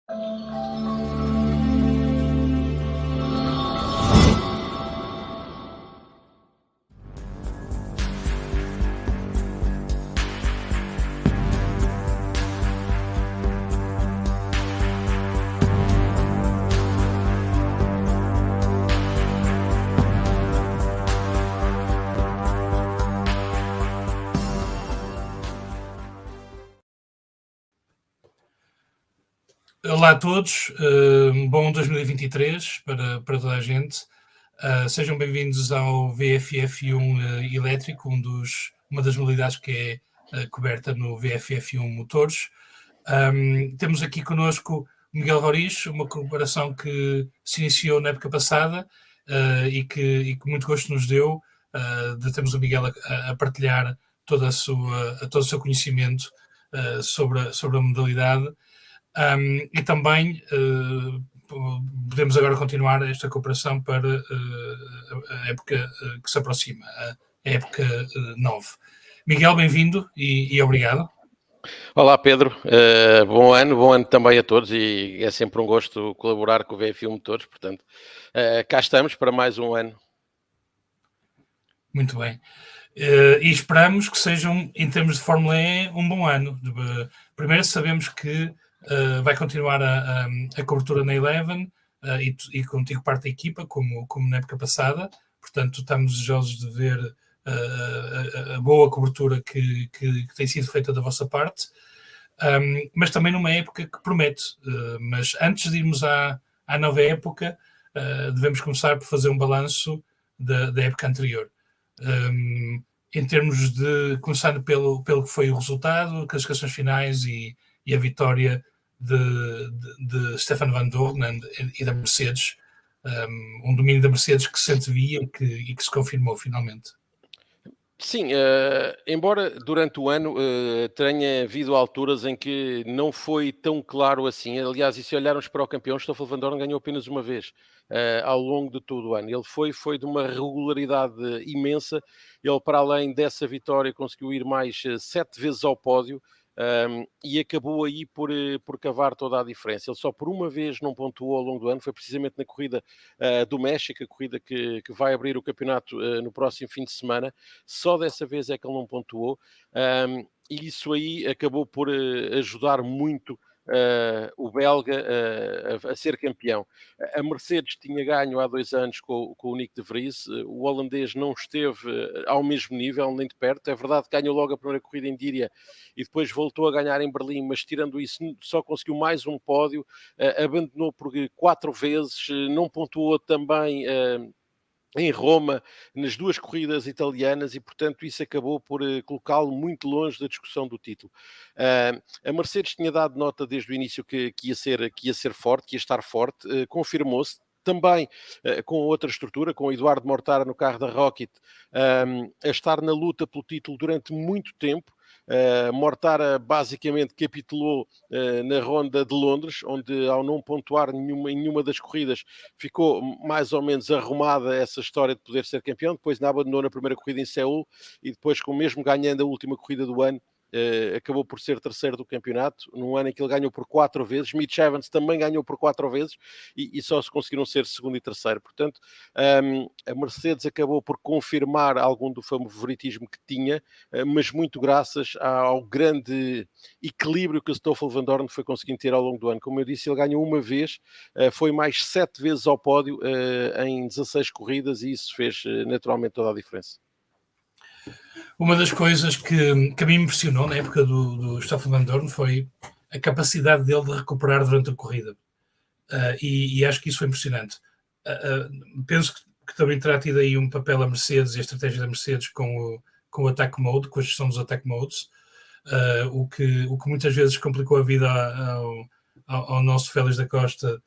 Olá a todos, bom 2023 para toda a gente. Sejam bem-vindos ao VFF1 elétrico, uma das modalidades que é coberta no VFF1 Motores. Temos aqui connosco o Miguel Roriz, uma colaboração que se iniciou na época passada e que muito gosto nos deu de termos o Miguel a partilhar todo o seu conhecimento sobre a modalidade. E também podemos agora continuar esta cooperação para a época que se aproxima, a época 9. Miguel, bem-vindo e obrigado. Olá Pedro, bom ano também a todos, e é sempre um gosto colaborar com o VFI Motores, portanto, cá estamos para mais um ano. Muito bem. E esperamos que sejam, em termos de Fórmula E, um bom ano. Primeiro sabemos que vai continuar a cobertura na Eleven e contigo parte da equipa, como na época passada. Portanto, estamos desejosos de ver a boa cobertura que tem sido feita da vossa parte, mas também numa época que promete. Mas antes de irmos à nova época, devemos começar por fazer um balanço da época anterior. Em termos de, começando pelo que foi o resultado, classificações finais e a vitória de Stefan Van Dorn e da Mercedes, um domínio da Mercedes que se antevia e que se confirmou finalmente. Sim, embora durante o ano tenha havido alturas em que não foi tão claro assim. Aliás, e se olharmos para o campeão, Stoffel Van Dorn ganhou apenas uma vez ao longo de todo o ano. Ele foi de uma regularidade imensa. Ele, para além dessa vitória, conseguiu ir mais 7 vezes ao pódio. E acabou aí por cavar toda a diferença. Ele só por uma vez não pontuou ao longo do ano, foi precisamente na corrida do México, a corrida que vai abrir o campeonato no próximo fim de semana. Só dessa vez é que ele não pontuou, e isso aí acabou por ajudar muito o belga a ser campeão. A Mercedes tinha ganho há 2 anos com o Nick de Vries, o holandês não esteve ao mesmo nível, nem de perto. É verdade que ganhou logo a primeira corrida em Díria e depois voltou a ganhar em Berlim, mas tirando isso só conseguiu mais um pódio, abandonou por 4 vezes, não pontuou também em Roma, nas 2 corridas italianas, e portanto isso acabou por colocá-lo muito longe da discussão do título. A Mercedes tinha dado nota desde o início que ia ser forte, que ia estar forte, confirmou-se. Também com outra estrutura, com o Eduardo Mortara no carro da Rocket, a estar na luta pelo título durante muito tempo. Mortara basicamente capitulou na ronda de Londres, onde ao não pontuar em nenhuma das corridas ficou mais ou menos arrumada essa história de poder ser campeão. Depois ainda abandonou na primeira corrida em Seul e depois, com mesmo ganhando a última corrida do ano, acabou por ser terceiro do campeonato, num ano em que ele ganhou por 4 vezes. Mitch Evans também ganhou por 4 vezes e só se conseguiram ser segundo e terceiro. Portanto, a Mercedes acabou por confirmar algum do favoritismo que tinha, mas muito graças ao grande equilíbrio que o Stoffel Van Dorn foi conseguindo ter ao longo do ano. Como eu disse, ele ganhou uma vez, foi mais 7 vezes ao pódio em 16 corridas, e isso fez naturalmente toda a diferença. Uma das coisas que a mim me impressionou na época do Stoffel Van Dorn foi a capacidade dele de recuperar durante a corrida. E acho que isso foi impressionante. Penso que também terá tido aí um papel a Mercedes e a estratégia da Mercedes com o attack mode, com a gestão dos attack modes, o que muitas vezes complicou a vida ao nosso Félix da Costa.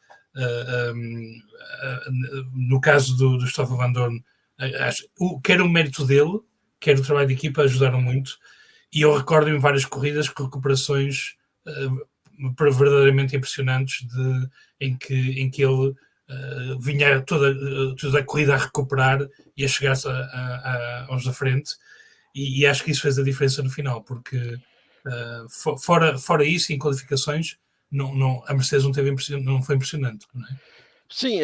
No caso do Stoffel Van Dorn, quer o mérito dele, quer o trabalho de equipa, ajudaram muito, e eu recordo em várias corridas com recuperações verdadeiramente impressionantes em que ele vinha toda a corrida a recuperar e a chegar-se aos da frente, e acho que isso fez a diferença no final, porque fora isso, em qualificações, a Mercedes não foi impressionante, não é? Sim,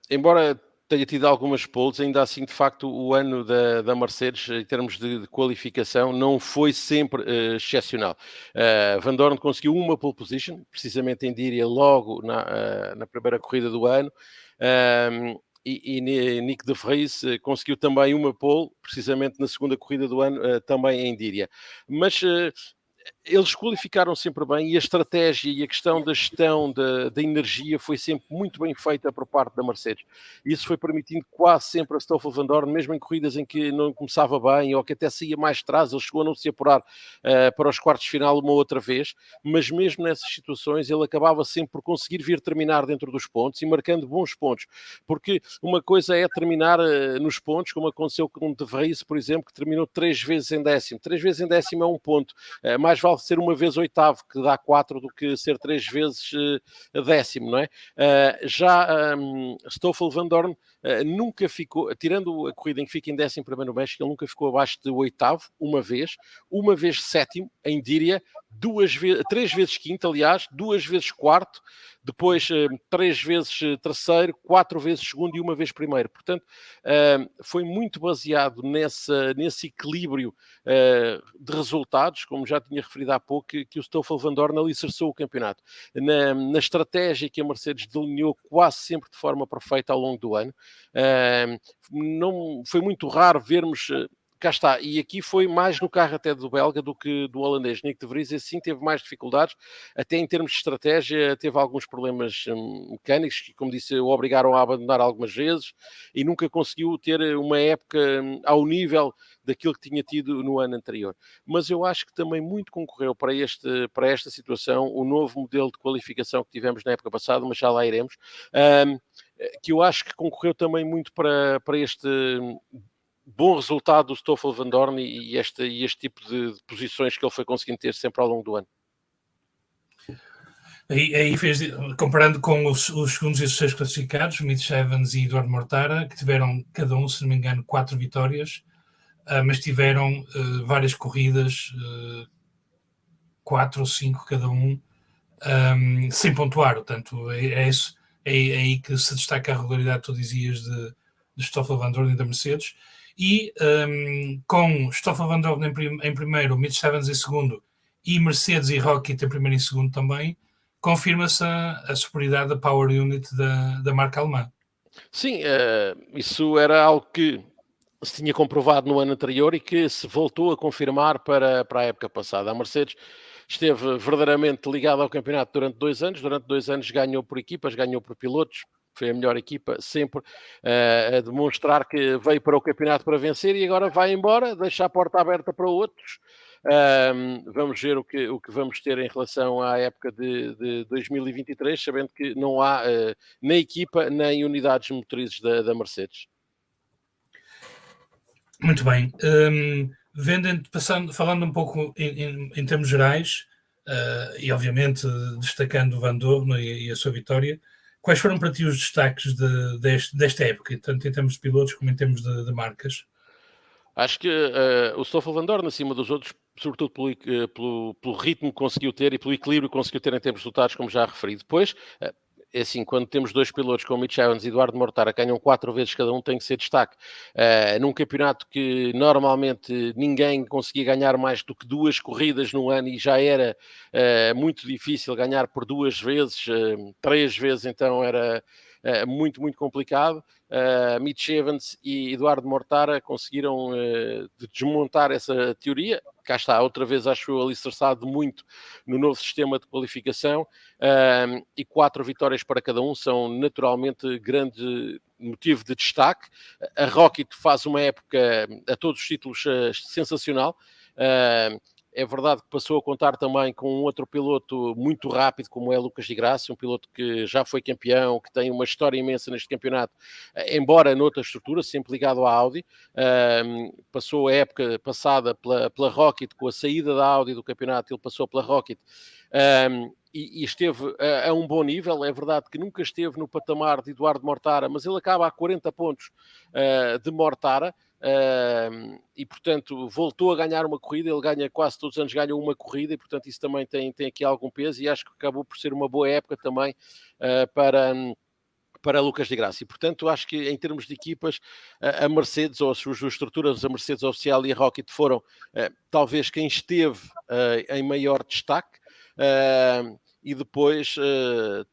embora tenha tido algumas poles, ainda assim, de facto, o ano da Mercedes, em termos de qualificação, não foi sempre excepcional. Van Dorn conseguiu uma pole position, precisamente em Díria, logo na primeira corrida do ano. E Nick de Vries conseguiu também uma pole, precisamente na segunda corrida do ano, também em Díria. Mas eles qualificaram sempre bem e a estratégia e a questão da gestão da energia foi sempre muito bem feita por parte da Mercedes. Isso foi permitindo quase sempre a Stoffel Van Dorn, mesmo em corridas em que não começava bem ou que até saía mais atrás, ele chegou a não se apurar para os quartos de final uma outra vez, mas mesmo nessas situações ele acabava sempre por conseguir vir terminar dentro dos pontos e marcando bons pontos, porque uma coisa é terminar nos pontos, como aconteceu com o De Vries, por exemplo, que terminou 3 vezes em décimo. 3 vezes em décimo é um ponto. Mais vale ser uma vez oitavo, que dá 4, do que ser 3 vezes décimo, não é? Já Stoffel Van Dorn nunca ficou, tirando a corrida em que fica em 11º no México, ele nunca ficou abaixo de oitavo, uma vez sétimo em Díria, 3 vezes quinto, aliás, 2 vezes quarto, depois 3 vezes terceiro, 4 vezes segundo e uma vez primeiro. Portanto, foi muito baseado nesse equilíbrio de resultados, como já tinha referido há pouco, que o Stoffel Van Dorn alicerçou o campeonato. Na estratégia que a Mercedes delineou quase sempre de forma perfeita ao longo do ano. Não, foi muito raro vermos... cá está, e aqui foi mais no carro até do belga do que do holandês. Nick de Vries, assim, teve mais dificuldades, até em termos de estratégia, teve alguns problemas mecânicos, que, como disse, o obrigaram a abandonar algumas vezes, e nunca conseguiu ter uma época ao nível daquilo que tinha tido no ano anterior. Mas eu acho que também muito concorreu para esta situação o novo modelo de qualificação que tivemos na época passada, mas já lá iremos, que eu acho que concorreu também muito para este bom resultado do Stoffel Van Dorn e este tipo de posições que ele foi conseguindo ter sempre ao longo do ano. Aí comparando com os segundos e os 6 classificados, Mitch Evans e Eduardo Mortara, que tiveram cada um, se não me engano, 4 vitórias, mas tiveram várias corridas, 4 ou 5 cada um, sem pontuar. Portanto, é aí que se destaca a regularidade, tu dizias, de Stoffel Van Dorn e da Mercedes. E com Stoffel Van Dorn em primeiro, Mitch Evans em segundo, e Mercedes e Rocket em primeiro e segundo também, confirma-se a superioridade da Power Unit da marca alemã. Sim, isso era algo que se tinha comprovado no ano anterior e que se voltou a confirmar para a época passada. A Mercedes esteve verdadeiramente ligada ao campeonato durante 2 anos. Durante 2 anos ganhou por equipas, ganhou por pilotos. Foi a melhor equipa sempre a demonstrar que veio para o campeonato para vencer e agora vai embora, deixa a porta aberta para outros. Vamos ver o que vamos ter em relação à época de 2023, sabendo que não há nem equipa nem unidades motrizes da Mercedes. Muito bem. Falando um pouco em termos gerais, e obviamente destacando o Van Dorn e a sua vitória, quais foram para ti os destaques desta época, tanto em termos de pilotos como em termos de marcas? Acho que o Stoffel Van Dorn, acima dos outros, sobretudo pelo ritmo que conseguiu ter e pelo equilíbrio que conseguiu ter em termos de resultados, como já referi. Depois, é assim, quando temos 2 pilotos como Mitch Evans e Eduardo Mortara, ganham 4 vezes cada um, tem que ser destaque. Num campeonato que normalmente ninguém conseguia ganhar mais do que 2 corridas no ano e já era muito difícil ganhar por 2 vezes, 3 vezes, então era muito, muito complicado. Mitch Evans e Eduardo Mortara conseguiram desmontar essa teoria. Cá está, outra vez acho eu alicerçado muito no novo sistema de qualificação, e 4 vitórias para cada um são naturalmente grande motivo de destaque. A Rocket faz uma época a todos os títulos sensacional. É verdade que passou a contar também com um outro piloto muito rápido, como é Lucas Di Grassi, um piloto que já foi campeão, que tem uma história imensa neste campeonato, embora noutra estrutura, sempre ligado à Audi. Passou a época passada pela Rocket, com a saída da Audi do campeonato, ele passou pela Rocket, e esteve a um bom nível. É verdade que nunca esteve no patamar de Eduardo Mortara, mas ele acaba a 40 pontos de Mortara. e portanto voltou a ganhar uma corrida. Ele ganha quase todos os anos, ganha uma corrida, e portanto isso também tem aqui algum peso, e acho que acabou por ser uma boa época também para Lucas Di Grassi. Portanto, acho que em termos de equipas, a Mercedes, ou as suas estruturas, a Mercedes oficial e a Rocket, foram talvez quem esteve em maior destaque. E depois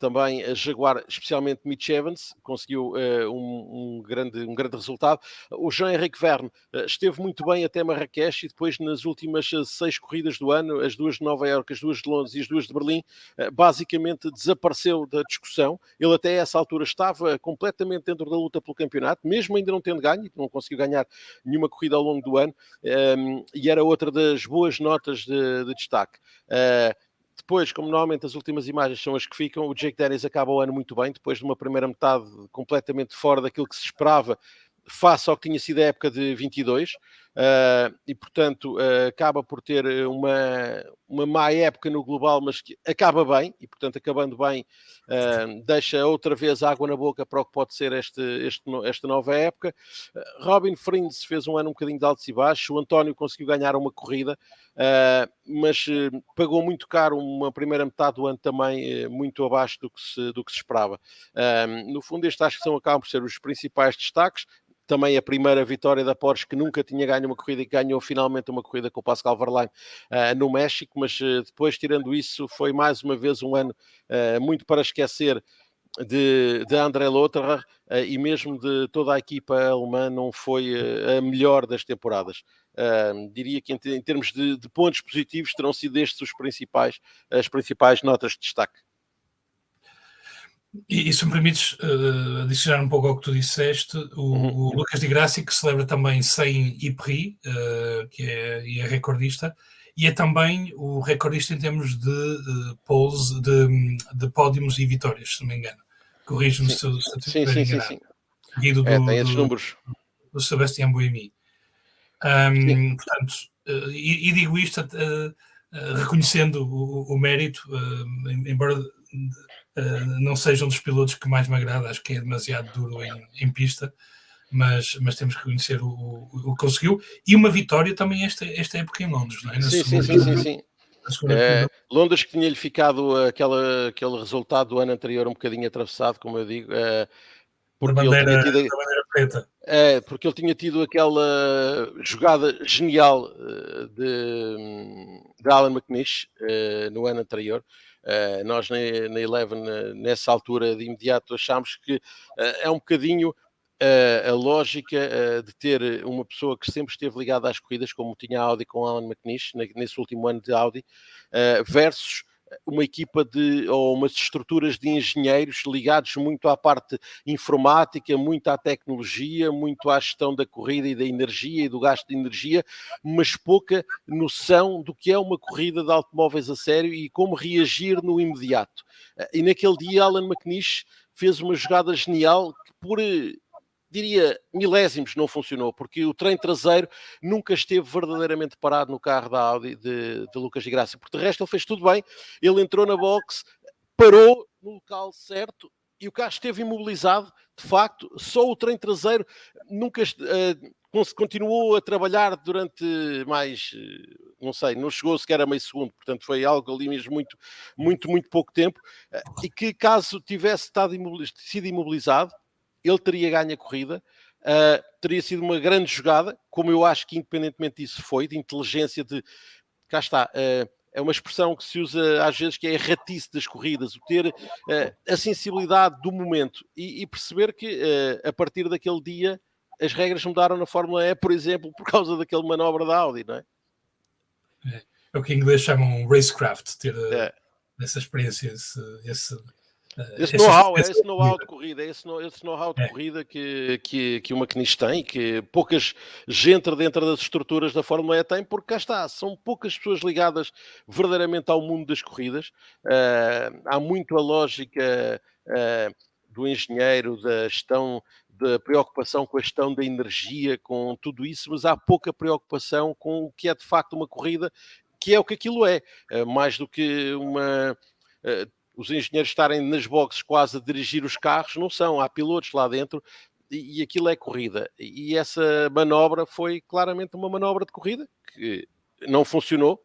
também a Jaguar, especialmente Mitch Evans, conseguiu um grande resultado. O Jean-Henrique Verne esteve muito bem até Marrakech, e depois nas últimas 6 corridas do ano, as 2 de Nova Iorque, as 2 de Londres e as 2 de Berlim, basicamente desapareceu da discussão. Ele até essa altura estava completamente dentro da luta pelo campeonato, mesmo ainda não tendo ganho, não conseguiu ganhar nenhuma corrida ao longo do ano, e era outra das boas notas de destaque. Depois, como normalmente as últimas imagens são as que ficam, o Jake Dennis acaba o ano muito bem, depois de uma primeira metade completamente fora daquilo que se esperava, face ao que tinha sido a época de 22, e portanto acaba por ter uma má época no global, mas que acaba bem, e portanto acabando bem deixa outra vez água na boca para o que pode ser esta nova época. Robin Frins fez um ano um bocadinho de altos e baixos. O António conseguiu ganhar uma corrida, mas pagou muito caro uma primeira metade do ano também, muito abaixo do que se esperava. No fundo, estes acho que acabam por ser os principais destaques. Também a primeira vitória da Porsche, que nunca tinha ganho uma corrida, e ganhou finalmente uma corrida com o Pascal Wehrlein no México, mas depois, tirando isso, foi mais uma vez um ano muito para esquecer de André Lotterer, e mesmo de toda a equipa alemã não foi a melhor das temporadas. Diria que em termos de pontos positivos terão sido estes as principais notas de destaque. E se me permites adicionar um pouco ao que tu disseste, o Lucas Di Grassi, que celebra também 100 IPRI, que é recordista, e é também o recordista em termos de poles, de pódios e vitórias, se não me engano. Corrijo-me se eu estiver enganado. Sim. Seguido tem esses números. Do Sebastián Buemi. Portanto, e digo isto reconhecendo o mérito, embora não seja um dos pilotos que mais me agrada, acho que é demasiado duro em pista, mas temos que reconhecer o que conseguiu, e uma vitória também esta época em Londres, não é? Sim. Londres, que tinha-lhe ficado aquele resultado do ano anterior um bocadinho atravessado, como eu digo, porque ele tinha tido da bandeira preta. Porque ele tinha tido aquela jogada genial de Alan McNish no ano anterior. Nós na Eleven, nessa altura, de imediato achámos que é um bocadinho a lógica de ter uma pessoa que sempre esteve ligada às corridas, como tinha a Audi com Alan McNish nesse último ano de Audi, versus uma equipa ou umas estruturas de engenheiros ligados muito à parte informática, muito à tecnologia, muito à gestão da corrida e da energia e do gasto de energia, mas pouca noção do que é uma corrida de automóveis a sério e como reagir no imediato. E naquele dia Alan McNish fez uma jogada genial que, por diria milésimos, não funcionou, porque o trem traseiro nunca esteve verdadeiramente parado no carro da Audi de Lucas Di Grassi, porque de resto ele fez tudo bem. Ele entrou na box, parou no local certo e o carro esteve imobilizado, de facto. Só o trem traseiro nunca continuou a trabalhar durante mais, não sei, não chegou sequer a meio segundo, portanto foi algo ali mesmo muito pouco tempo, e que caso tivesse sido imobilizado, ele teria ganho a corrida. Teria sido uma grande jogada, como eu acho que independentemente disso foi, de inteligência, cá está, é uma expressão que se usa às vezes, que é a ratice das corridas, o ter a sensibilidade do momento e perceber que a partir daquele dia as regras mudaram na Fórmula E, por exemplo, por causa daquele manobra da Audi, não é? É o que em inglês chamam racecraft, ter essa experiência, esse know-how de corrida, esse know-how de corrida que o McNish tem, que poucas gente dentro das estruturas da Fórmula E tem, porque cá está, são poucas pessoas ligadas verdadeiramente ao mundo das corridas. Há muito a lógica do engenheiro, da gestão, da preocupação com a gestão da energia, com tudo isso, mas há pouca preocupação com o que é de facto uma corrida, que é o que aquilo é, mais do que os engenheiros estarem nas boxes quase a dirigir os carros, não são. Há pilotos lá dentro e aquilo é corrida. E essa manobra foi claramente uma manobra de corrida que não funcionou.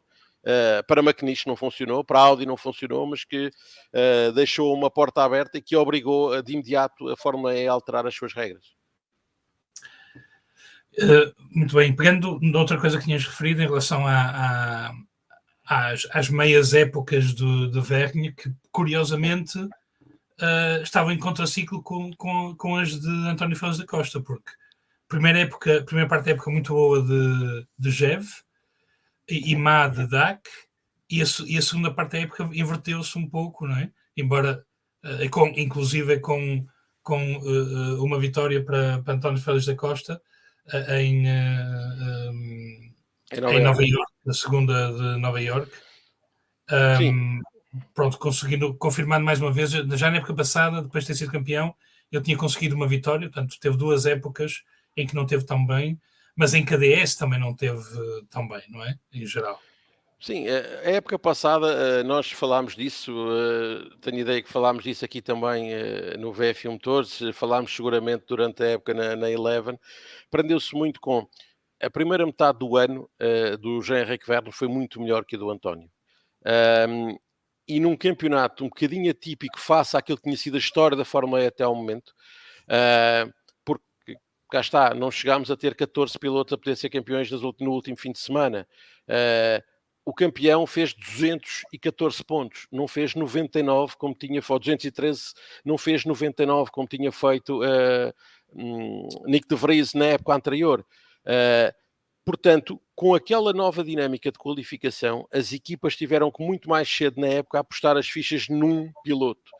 Para McNish não funcionou, para Audi não funcionou, mas que deixou uma porta aberta e que obrigou de imediato a Fórmula E a alterar as suas regras. Muito bem, pegando noutra coisa que tinhas referido em relação às meias épocas de Vergne, que curiosamente estavam em contraciclo com as de António Félix da Costa, porque primeira parte da época muito boa de Gev e má de Dak, e a segunda parte da época inverteu-se um pouco, não é? Embora, inclusive com uma vitória para António Félix da Costa em Nova Iorque, na segunda de Nova Iorque. Pronto, confirmando mais uma vez, já na época passada, depois de ter sido campeão, ele tinha conseguido uma vitória, portanto teve 2 épocas em que não teve tão bem, mas em KDS também não teve tão bem, não é? Em geral. Sim, a época passada nós falámos disso, tenho ideia que falámos disso aqui também no VF1 Motores, falámos seguramente durante a época na Eleven, prendeu-se muito com a primeira metade do ano do Jean-Henrique Verne foi muito melhor que a do António. E num campeonato um bocadinho atípico face àquilo que tinha sido a história da Fórmula E até ao momento, porque cá está, não chegámos a ter 14 pilotos a poder ser campeões no último fim de semana. O campeão fez 214 pontos, não fez 99 como tinha feito, 213, não fez 99 como tinha feito Nick de Vries na época anterior. Portanto, com aquela nova dinâmica de qualificação, as equipas tiveram que muito mais cedo na época apostar as fichas num piloto.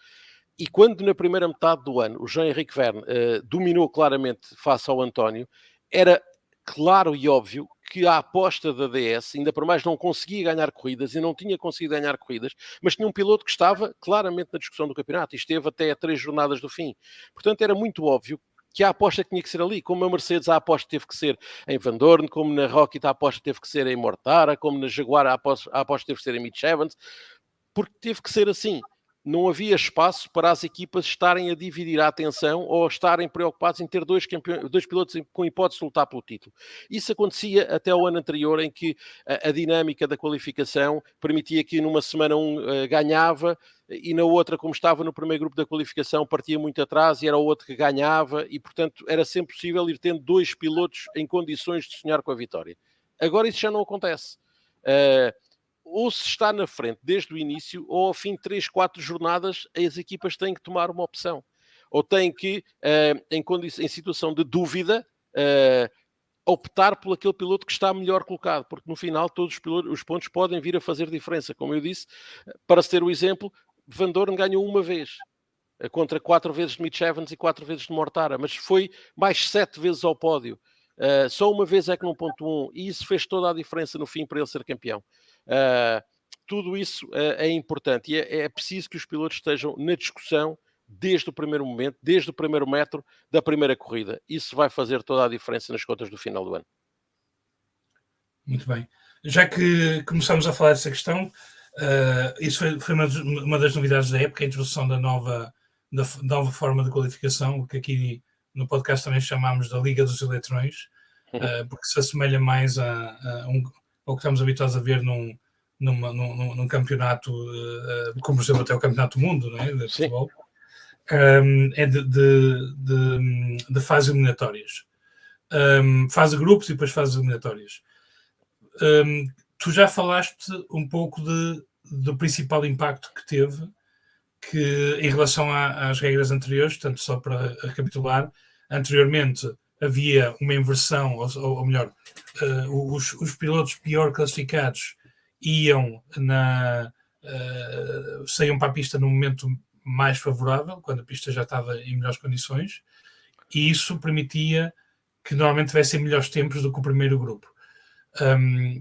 E quando na primeira metade do ano o Jean-Henrique Verne dominou claramente face ao António, era claro e óbvio que a aposta da DS, ainda por mais não conseguia ganhar corridas e não tinha conseguido ganhar corridas, mas tinha um piloto que estava claramente na discussão do campeonato e esteve até a 3 jornadas do fim. Portanto, era muito óbvio que a aposta tinha que ser ali. Como a Mercedes, a aposta teve que ser em Van Dorn, como na Rocket, a aposta teve que ser em Mortara, como na Jaguar, a aposta teve que ser em Mitch Evans, porque teve que ser assim. Não havia espaço para as equipas estarem a dividir a atenção ou estarem preocupados em ter dois pilotos com hipótese de lutar pelo título. Isso acontecia até o ano anterior, em que a dinâmica da qualificação permitia que numa semana ganhava e na outra, como estava no primeiro grupo da qualificação, partia muito atrás e era o outro que ganhava e, portanto, era sempre possível ir tendo 2 pilotos em condições de sonhar com a vitória. Agora isso já não acontece. Ou se está na frente desde o início, ou ao fim de 3, 4 jornadas, as equipas têm que tomar uma opção. Ou têm que, em situação de dúvida, optar por aquele piloto que está melhor colocado, porque no final todos os pontos podem vir a fazer diferença. Como eu disse, para se ter o exemplo, Van Dorn ganhou uma vez, contra 4 vezes de Mitch Evans e 4 vezes de Mortara, mas foi mais 7 vezes ao pódio. Só uma vez é que não pontuou, e isso fez toda a diferença no fim para ele ser campeão. Tudo isso é importante e é preciso que os pilotos estejam na discussão desde o primeiro momento, desde o primeiro metro da primeira corrida. Isso vai fazer toda a diferença nas contas do final do ano. Muito bem. Já que começamos a falar dessa questão, isso foi uma das novidades da época, a introdução da nova forma de qualificação, que aqui no podcast também chamámos da Liga dos Eletrões, porque se assemelha mais ao que estamos habituados a ver num campeonato, como por exemplo até o Campeonato do Mundo, não é? De futebol. É de fase eliminatórias. Fase de grupos e depois fases eliminatórias. Tu já falaste um pouco do principal impacto que teve em relação às regras anteriores, portanto, só para recapitular, anteriormente havia uma inversão, ou melhor, os pilotos pior classificados saíam para a pista no momento mais favorável, quando a pista já estava em melhores condições, e isso permitia que normalmente tivessem melhores tempos do que o primeiro grupo.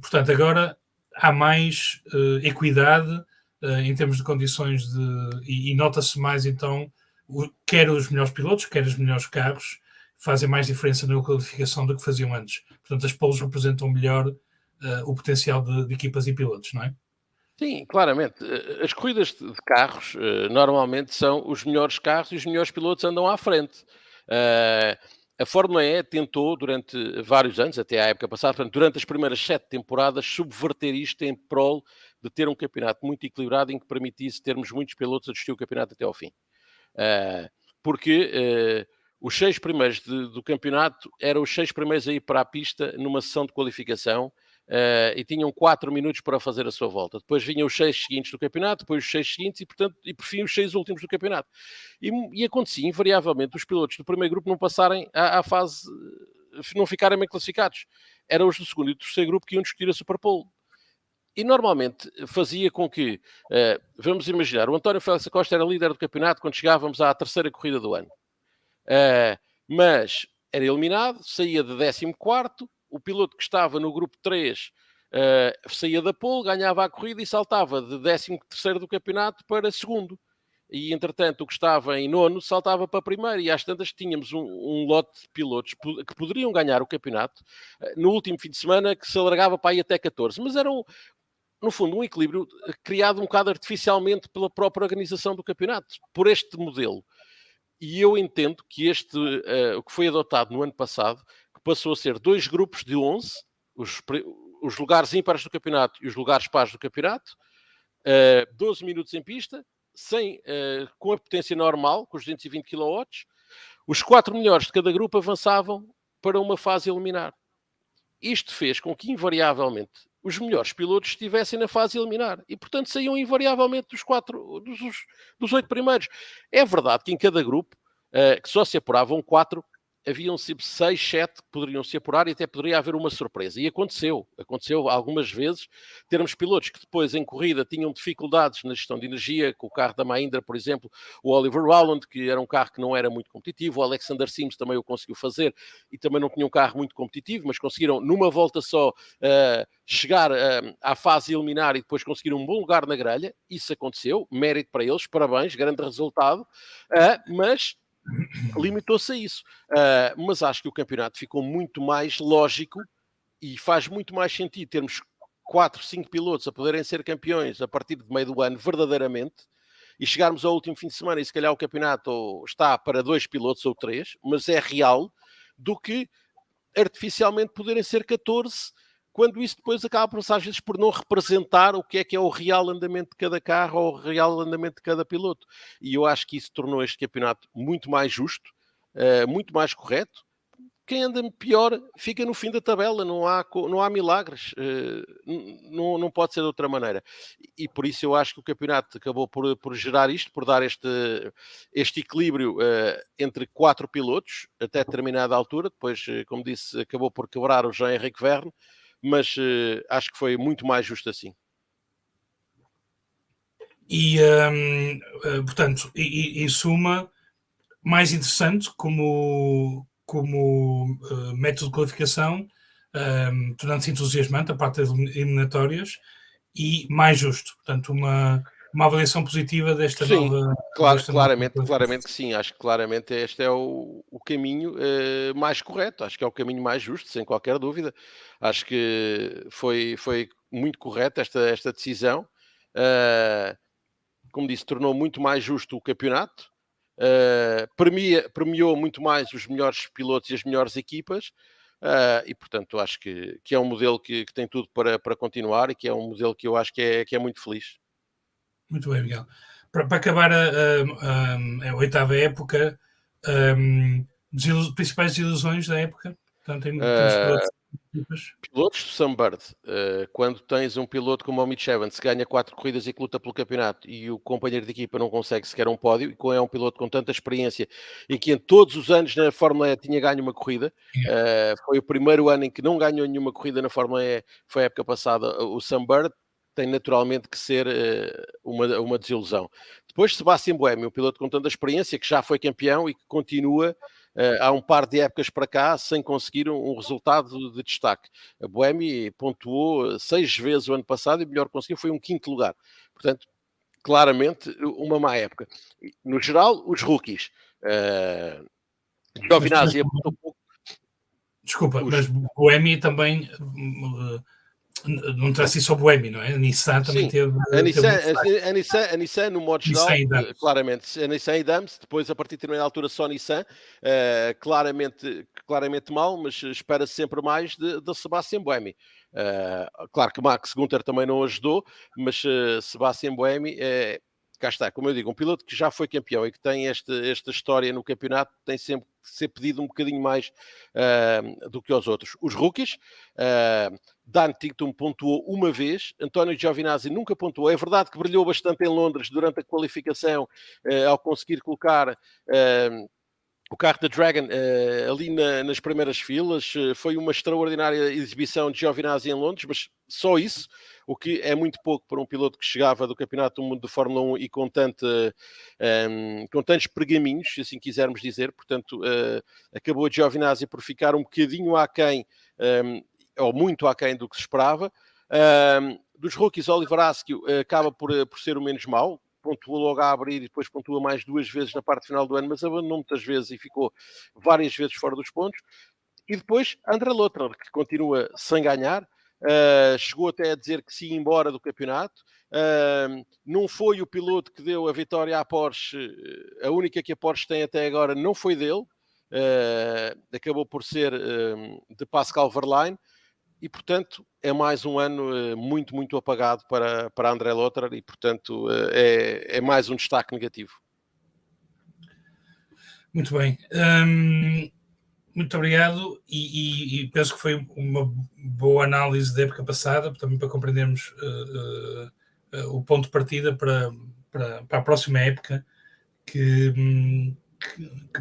Portanto, agora há mais equidade em termos de condições e nota-se mais então quer os melhores pilotos, quer os melhores carros fazem mais diferença na qualificação do que faziam antes. Portanto, as poles representam melhor o potencial de equipas e pilotos, não é? Sim, claramente. As corridas de carros normalmente são os melhores carros e os melhores pilotos andam à frente. A Fórmula E tentou durante vários anos, até à época passada, portanto, durante as primeiras 7 temporadas, subverter isto em prol de ter um campeonato muito equilibrado em que permitisse termos muitos pilotos a discutir o campeonato até ao fim. Porque os 6 primeiros do campeonato eram os 6 primeiros a ir para a pista numa sessão de qualificação e tinham 4 minutos para fazer a sua volta. Depois vinham os 6 seguintes do campeonato, depois os 6 seguintes e, portanto, e por fim os 6 últimos do campeonato. E acontecia, invariavelmente, os pilotos do primeiro grupo não passarem à fase, não ficarem bem classificados. Eram os do segundo e do terceiro grupo que iam discutir a Superpole. E normalmente fazia com que, vamos imaginar, o António Félix Acosta era líder do campeonato quando chegávamos à terceira corrida do ano. Mas era eliminado, saía de 14º, o piloto que estava no grupo 3 saía da pole, ganhava a corrida e saltava de 13º do campeonato para segundo. E, entretanto, o que estava em nono saltava para primeiro. E às tantas tínhamos um lote de pilotos que poderiam ganhar o campeonato no último fim de semana, que se alargava para aí até 14. Mas eram, no fundo, um equilíbrio criado um bocado artificialmente pela própria organização do campeonato, por este modelo. E eu entendo que o que foi adotado no ano passado, que passou a ser 2 grupos de 11, os lugares ímpares do campeonato e os lugares pares do campeonato, 12 minutos em pista, com a potência normal, com os 220 kW, os 4 melhores de cada grupo avançavam para uma fase eliminar. Isto fez com que, invariavelmente, os melhores pilotos estivessem na fase eliminar. E, portanto, saíam invariavelmente dos 8 primeiros. É verdade que em cada grupo, que só se apuravam 4, haviam 6, 7 que poderiam se apurar e até poderia haver uma surpresa. E aconteceu algumas vezes termos pilotos que depois em corrida tinham dificuldades na gestão de energia, com o carro da Mahindra, por exemplo, o Oliver Rowland, que era um carro que não era muito competitivo, o Alexander Sims também o conseguiu fazer e também não tinha um carro muito competitivo, mas conseguiram numa volta só chegar à fase eliminar e depois conseguir um bom lugar na grelha. Isso aconteceu, mérito para eles, parabéns, grande resultado, mas limitou-se a isso. Mas acho que o campeonato ficou muito mais lógico e faz muito mais sentido termos 4, 5 pilotos a poderem ser campeões a partir de meio do ano, verdadeiramente, e chegarmos ao último fim de semana e se calhar o campeonato está para 2 pilotos ou 3, mas é real, do que artificialmente poderem ser 14, quando isso depois acaba por, às vezes, por não representar o que é o real andamento de cada carro ou o real andamento de cada piloto. E eu acho que isso tornou este campeonato muito mais justo, muito mais correto. Quem anda pior fica no fim da tabela, não há milagres, não pode ser de outra maneira. E por isso eu acho que o campeonato acabou por gerar isto, por dar este equilíbrio entre 4 pilotos, até determinada altura. Depois, como disse, acabou por quebrar o Jean-Henrique Verne, mas acho que foi muito mais justo assim. E, portanto, em suma, mais interessante como método de qualificação, tornando-se entusiasmante a parte das eliminatórias e mais justo. Portanto, uma avaliação positiva desta sim, nova... Claramente que sim. Acho que claramente este é o caminho mais correto. Acho que é o caminho mais justo, sem qualquer dúvida. Acho que foi muito correta esta decisão. Como disse, tornou muito mais justo o campeonato. Premiou muito mais os melhores pilotos e as melhores equipas. E portanto acho que é um modelo que tem tudo para continuar e que é um modelo que eu acho que é muito feliz. Muito bem, Miguel. Para acabar a oitava época, principais desilusões da época? Portanto, pilotos do Sunbird, quando tens um piloto como o Mitch Evans, que ganha 4 corridas e que luta pelo campeonato e o companheiro de equipa não consegue sequer um pódio, e é um piloto com tanta experiência e que em todos os anos na Fórmula E tinha ganho uma corrida, foi o primeiro ano em que não ganhou nenhuma corrida na Fórmula E, foi a época passada, o Sunbird, tem naturalmente que ser uma desilusão. Depois Sebastian Buemi, um piloto com tanta experiência, que já foi campeão e que continua há um par de épocas para cá sem conseguir um resultado de destaque. A Buemi pontuou 6 vezes o ano passado e o melhor que conseguiu foi um 5º lugar. Portanto, claramente uma má época. No geral, os rookies. Giovinazzi apontou pouco. Desculpa, mas Buemi também não terá sido só Boemi, não é? A Nissan também Sim, teve a Nissan, no modo Nissan geral, e Dams. claramente, a Nissan e Dams, depois a partir de determinada altura só Nissan, claramente mal, mas espera-se sempre mais de Sebastian Buemi. Claro que Max Günther também não ajudou, mas Sebastian Buemi, cá está, como eu digo, um piloto que já foi campeão e que tem esta história no campeonato tem sempre que ser pedido um bocadinho mais do que aos outros. Os rookies, Dan Ticktum pontuou uma vez, António Giovinazzi nunca pontuou. É verdade que brilhou bastante em Londres durante a qualificação, ao conseguir colocar o carro da Dragon ali nas primeiras filas. Foi uma extraordinária exibição de Giovinazzi em Londres, mas só isso, o que é muito pouco para um piloto que chegava do Campeonato do Mundo de Fórmula 1 e com tantos pergaminhos, se assim quisermos dizer. Portanto, acabou Giovinazzi por ficar um bocadinho aquém, ou muito aquém do que se esperava. Dos rookies, Oliver Askew acaba por ser o menos mau, pontuou logo a abrir e depois pontua mais 2 vezes na parte final do ano, mas abandonou muitas vezes e ficou várias vezes fora dos pontos. E depois André Lothar, que continua sem ganhar, chegou até a dizer que se ia embora do campeonato. Não foi o piloto que deu a vitória à Porsche, a única que a Porsche tem até agora não foi dele, acabou por ser de Pascal Wehrlein. E, portanto, é mais um ano muito, muito apagado para André Lothar e, portanto, é mais um destaque negativo. Muito bem. Muito obrigado e penso que foi uma boa análise da época passada, também para compreendermos o ponto de partida para a próxima época que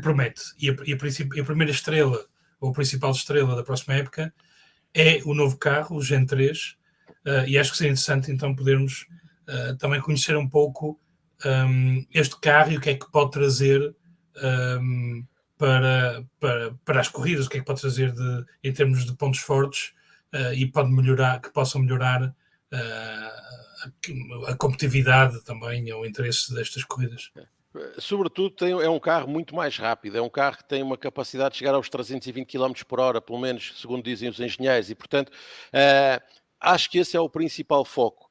promete. E a primeira estrela, ou a principal estrela da próxima época, é o novo carro, o Gen 3, e acho que seria interessante então podermos também conhecer um pouco este carro e o que é que pode trazer para as corridas, o que é que pode trazer em termos de pontos fortes e pode melhorar, que possam melhorar a competitividade também, o interesse destas corridas. Sobretudo é um carro muito mais rápido, é um carro que tem uma capacidade de chegar aos 320 km por hora, pelo menos segundo dizem os engenheiros, e portanto acho que esse é o principal foco.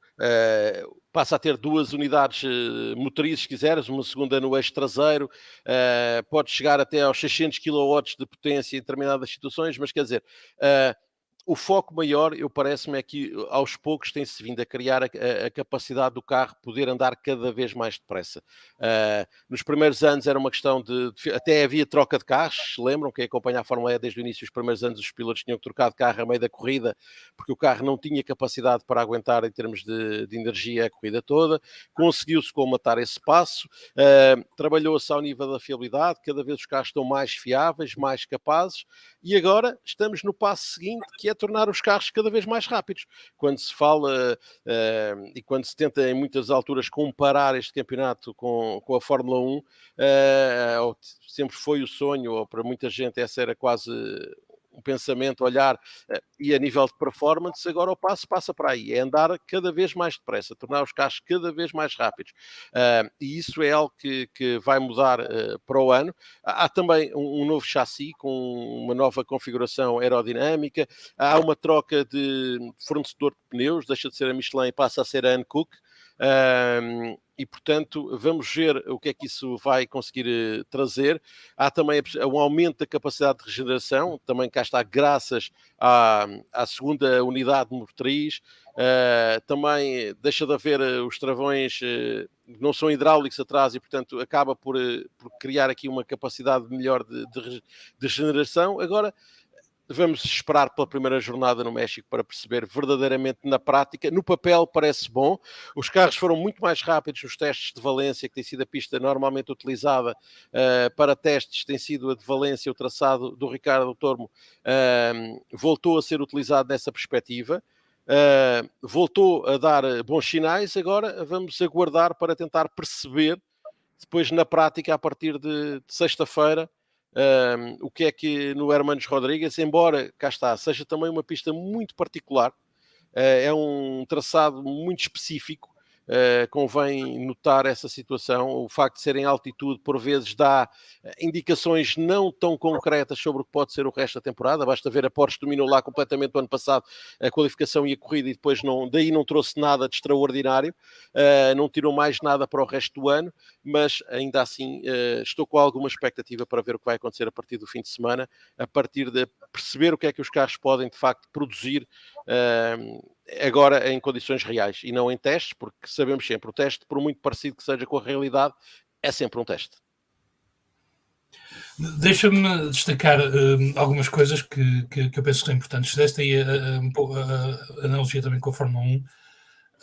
Passa a ter 2 unidades motrizes, se quiseres, uma segunda no eixo traseiro, pode chegar até aos 600 kW de potência em determinadas situações, mas quer dizer, o foco maior, parece-me, é que aos poucos tem-se vindo a criar a capacidade do carro poder andar cada vez mais depressa. Nos primeiros anos era uma questão até havia troca de carros, lembram? Quem acompanha a Fórmula E desde o início, os primeiros anos, os pilotos tinham que trocar de carro a meio da corrida, porque o carro não tinha capacidade para aguentar em termos de energia a corrida toda. Conseguiu-se colmatar esse passo, trabalhou-se ao nível da fiabilidade, cada vez os carros estão mais fiáveis, mais capazes, e agora estamos no passo seguinte, que é tornar os carros cada vez mais rápidos. Quando se fala e quando se tenta em muitas alturas comparar este campeonato com a Fórmula 1, sempre foi o sonho, ou para muita gente essa era quase um pensamento, olhar, e a nível de performance, agora o passo passa para aí, é andar cada vez mais depressa, tornar os carros cada vez mais rápidos. E isso é algo que vai mudar para o ano. Há também um novo chassi com uma nova configuração aerodinâmica, há uma troca de fornecedor de pneus, deixa de ser a Michelin e passa a ser a Hankook. E portanto vamos ver o que é que isso vai conseguir trazer. Há também um aumento da capacidade de regeneração, também cá está graças à segunda unidade motriz. Também deixa de haver os travões, não são hidráulicos atrás, e portanto acaba por criar aqui uma capacidade melhor de regeneração. Agora vamos esperar pela primeira jornada no México para perceber verdadeiramente na prática. No papel parece bom. Os carros foram muito mais rápidos nos testes de Valência, que tem sido a pista normalmente utilizada para testes. Tem sido a de Valência, o traçado do Ricardo Tormo, voltou a ser utilizado nessa perspectiva. Voltou a dar bons sinais. Agora vamos aguardar para tentar perceber depois na prática, a partir de sexta-feira, o que é que no Hermanos Rodrigues, embora cá está, seja também uma pista muito particular, é um traçado muito específico, convém notar essa situação. O facto de ser em altitude, por vezes, dá indicações não tão concretas sobre o que pode ser o resto da temporada. Basta ver a Porsche dominou lá completamente o ano passado a qualificação e a corrida e depois daí não trouxe nada de extraordinário, não tirou mais nada para o resto do ano, mas ainda assim estou com alguma expectativa para ver o que vai acontecer a partir do fim de semana, a partir de perceber o que é que os carros podem de facto produzir agora em condições reais e não em testes, porque sabemos sempre, o teste, por muito parecido que seja com a realidade, é sempre um teste. Deixa-me destacar algumas coisas que eu penso que são importantes. Desta aí um pouco a analogia também com a Fórmula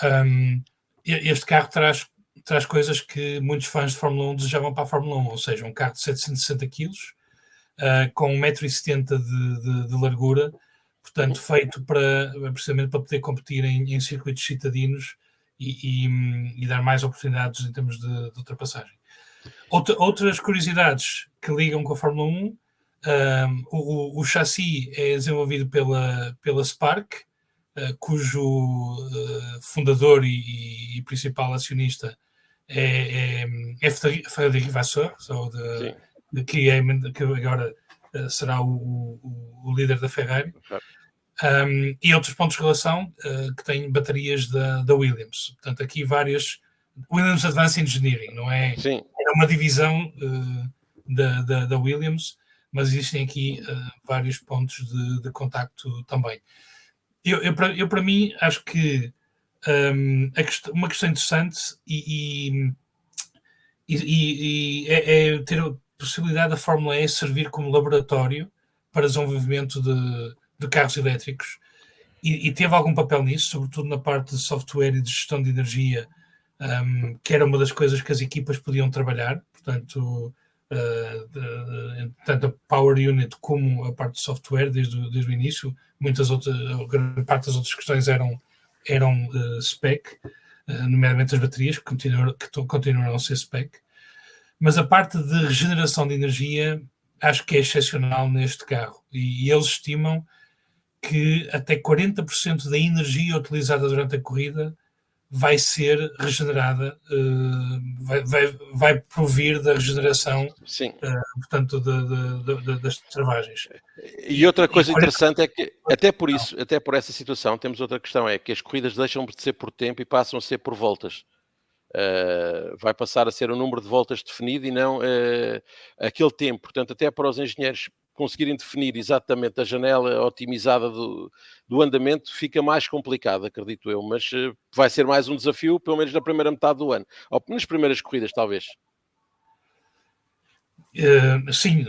1. Este carro traz coisas que muitos fãs de Fórmula 1 desejavam para a Fórmula 1, ou seja, um carro de 760 kg, com 1,70 m de largura, portanto, feito precisamente para poder competir em circuitos citadinos e dar mais oportunidades em termos de ultrapassagem. Outras curiosidades que ligam com a Fórmula 1, o chassi é desenvolvido pela Spark, cujo fundador e principal acionista é Frédéric Vasseur, que agora será o líder da Ferrari. E outros pontos de relação que têm baterias da Williams. Portanto, aqui várias... Williams Advanced Engineering, não é? Sim. É uma divisão da Williams, mas existem aqui vários pontos de contacto também. Eu para mim, acho que uma questão interessante é ter a possibilidade da Fórmula E servir como laboratório para desenvolvimento de carros elétricos e teve algum papel nisso, sobretudo na parte de software e de gestão de energia, que era uma das coisas que as equipas podiam trabalhar, portanto, tanto a Power Unit como a parte de software desde o início. Grande parte das outras questões eram spec, nomeadamente as baterias, que continuaram a ser spec. Mas a parte de regeneração de energia acho que é excepcional neste carro. E eles estimam que até 40% da energia utilizada durante a corrida vai ser regenerada, vai provir da regeneração, portanto, das travagens. E outra coisa interessante é que, até por essa situação, temos outra questão, é que as corridas deixam de ser por tempo e passam a ser por voltas. Vai passar a ser o número de voltas definido e não aquele tempo. Portanto, até para os engenheiros conseguirem definir exatamente a janela otimizada do andamento fica mais complicado, acredito eu, mas vai ser mais um desafio, pelo menos na primeira metade do ano, ou nas primeiras corridas, talvez. Sim,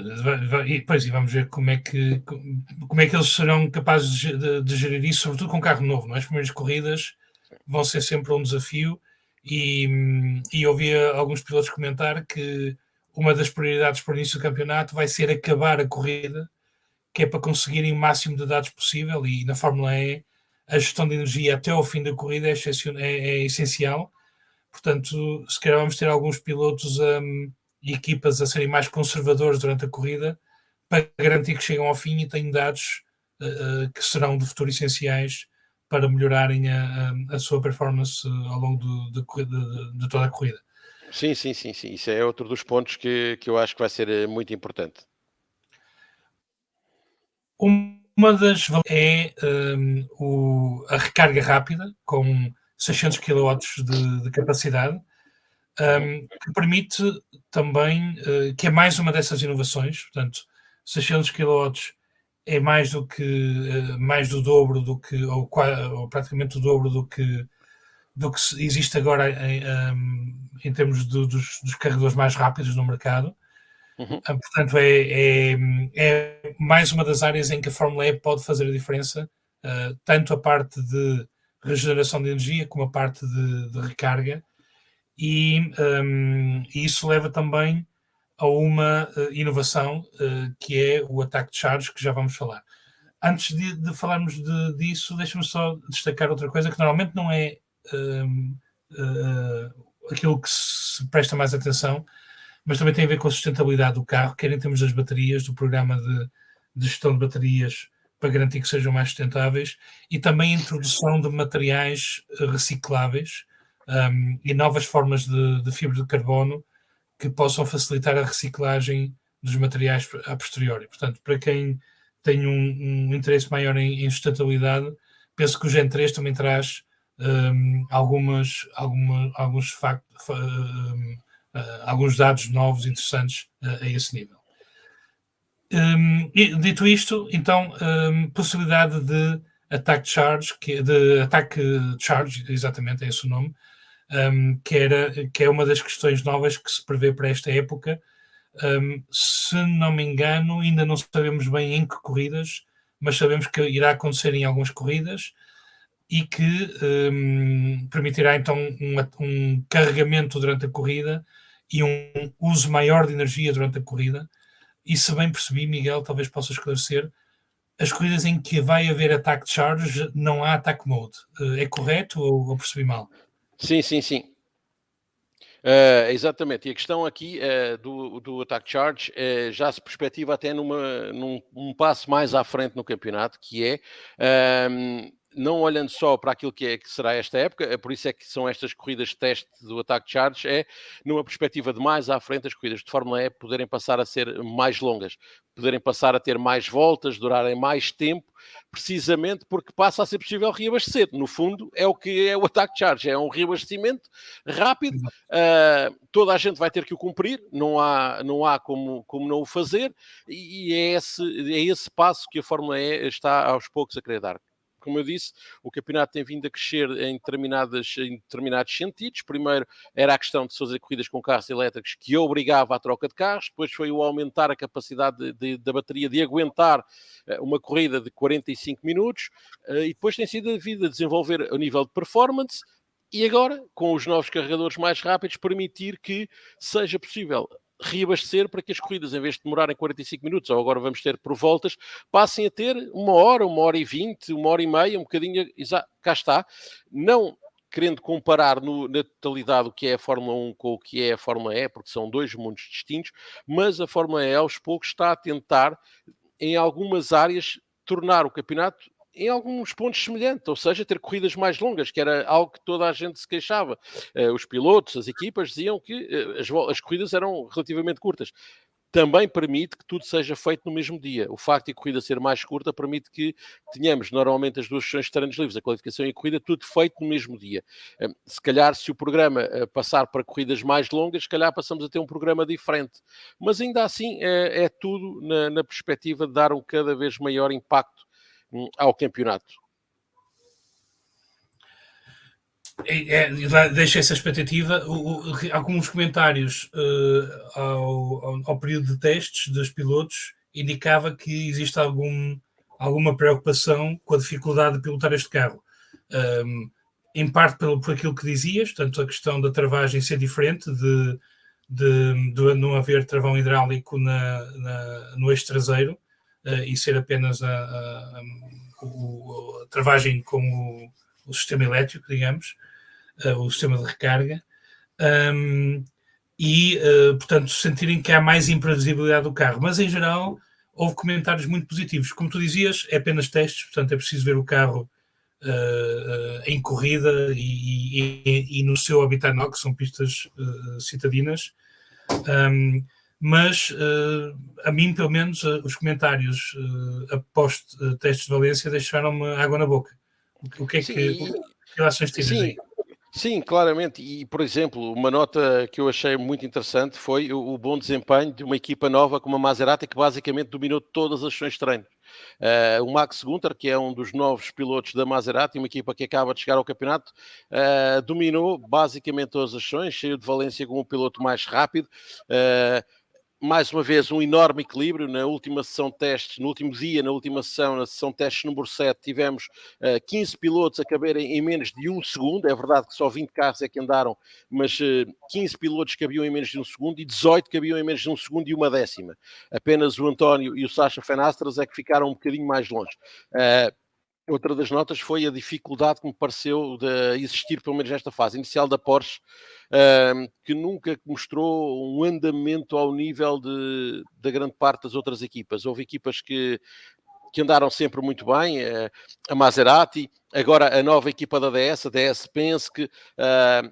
e vamos ver como é que eles serão capazes de gerir isso, sobretudo com um carro novo, não é? As primeiras corridas vão ser sempre um desafio e ouvia alguns pilotos comentar que uma das prioridades para o início do campeonato vai ser acabar a corrida, que é para conseguirem o máximo de dados possível, e na Fórmula E a gestão de energia até ao fim da corrida é essencial. Portanto, se calhar vamos ter alguns pilotos e equipas a serem mais conservadores durante a corrida para garantir que chegam ao fim e têm dados que serão de futuro essenciais para melhorarem a sua performance ao longo de toda a corrida. Sim. Isso é outro dos pontos que eu acho que vai ser muito importante. Uma das é a recarga rápida, com 600 kW de capacidade, que permite também, que é mais uma dessas inovações, portanto, 600 kW é mais do dobro ou praticamente o dobro do que existe agora em termos dos carregadores mais rápidos no mercado. Portanto, é mais uma das áreas em que a Fórmula E pode fazer a diferença, tanto a parte de regeneração de energia como a parte de recarga, e isso leva também a uma inovação que é o Attack Charge, que já vamos falar. Antes de falarmos disso, deixa-me só destacar outra coisa que normalmente não é aquilo que se presta mais atenção, mas também tem a ver com a sustentabilidade do carro, quer em termos das baterias, do programa de gestão de baterias para garantir que sejam mais sustentáveis, e também a introdução de materiais recicláveis, e novas formas de fibra de carbono que possam facilitar a reciclagem dos materiais a posteriori. Portanto, para quem tem um interesse maior em sustentabilidade, penso que o Gen 3 também traz alguns dados novos interessantes a esse nível. Dito isto, então, possibilidade de attack charge, exatamente, é esse o nome, que é uma das questões novas que se prevê para esta época. Se não me engano, ainda não sabemos bem em que corridas, mas sabemos que irá acontecer em algumas corridas e que permitirá então um carregamento durante a corrida e um uso maior de energia durante a corrida. E se bem percebi, Miguel, talvez possa esclarecer, as corridas em que vai haver attack charge não há attack mode. É correto ou percebi mal? Sim, sim, sim. Exatamente, e a questão aqui do Attack Charge já se perspectiva até num passo mais à frente no campeonato, que é não olhando só para aquilo que será esta época, por isso é que são estas corridas de teste do Attack Charge, é numa perspectiva de mais à frente as corridas de Fórmula E poderem passar a ser mais longas, poderem passar a ter mais voltas, durarem mais tempo, precisamente porque passa a ser possível reabastecer. No fundo, é o que é o Attack Charge, é um reabastecimento rápido, toda a gente vai ter que o cumprir, não há como não o fazer, e é esse passo que a Fórmula E está aos poucos a querer dar. Como eu disse, o campeonato tem vindo a crescer em determinados sentidos. Primeiro era a questão de fazer corridas com carros elétricos que obrigava à troca de carros, depois foi o aumentar a capacidade da bateria de aguentar uma corrida de 45 minutos, e depois tem sido devido a desenvolver a nível de performance, e agora, com os novos carregadores mais rápidos, permitir que seja possível reabastecer para que as corridas, em vez de demorarem 45 minutos, ou agora vamos ter por voltas, passem a ter 1 hora e 20, 1 hora e meia, um bocadinho, cá está. Não querendo comparar na totalidade o que é a Fórmula 1 com o que é a Fórmula E, porque são dois mundos distintos, mas a Fórmula E aos poucos está a tentar, em algumas áreas, tornar o campeonato em alguns pontos semelhante, ou seja, ter corridas mais longas, que era algo que toda a gente se queixava. Os pilotos, as equipas diziam que as corridas eram relativamente curtas. Também permite que tudo seja feito no mesmo dia. O facto de a corrida ser mais curta permite que tenhamos normalmente as duas sessões de treinos livres, a qualificação e a corrida, tudo feito no mesmo dia. Se calhar, se o programa passar para corridas mais longas, se calhar passamos a ter um programa diferente. Mas ainda assim, é tudo na perspectiva de dar um cada vez maior impacto ao campeonato. Deixa essa expectativa. Alguns comentários ao período de testes dos pilotos indicava que existe alguma preocupação com a dificuldade de pilotar este carro. Em parte por aquilo que dizias, tanto a questão da travagem ser diferente, de não haver travão hidráulico no eixo traseiro, e ser apenas a travagem com o sistema elétrico, digamos, o sistema de recarga, portanto, sentirem que há mais imprevisibilidade do carro. Mas, em geral, houve comentários muito positivos. Como tu dizias, é apenas testes, portanto, é preciso ver o carro em corrida e no seu habitat, que são pistas citadinas. Mas a mim, pelo menos, os comentários após testes de Valência deixaram-me água na boca. O que é que relações tiras aí? Sim, claramente. E, por exemplo, uma nota que eu achei muito interessante foi o bom desempenho de uma equipa nova como a Maserati, que basicamente dominou todas as sessões de treino. O Max Günther, que é um dos novos pilotos da Maserati, uma equipa que acaba de chegar ao campeonato, dominou basicamente todas as sessões, saiu de Valência com um piloto mais rápido. Mais uma vez, um enorme equilíbrio. Na última sessão de testes, no último dia, na última sessão, na sessão de testes número 7, tivemos 15 pilotos a caberem em menos de 1 segundo. É verdade que só 20 carros é que andaram, mas 15 pilotos cabiam em menos de 1 segundo e 18 cabiam em menos de 1 segundo e 1/10. Apenas o António e o Sacha Fenastras é que ficaram um bocadinho mais longe. Outra das notas foi a dificuldade que me pareceu de existir, pelo menos nesta fase inicial da Porsche, que nunca mostrou um andamento ao nível da grande parte das outras equipas. Houve equipas que que andaram sempre muito bem, a Maserati, agora a nova equipa da DS, a DS Penske,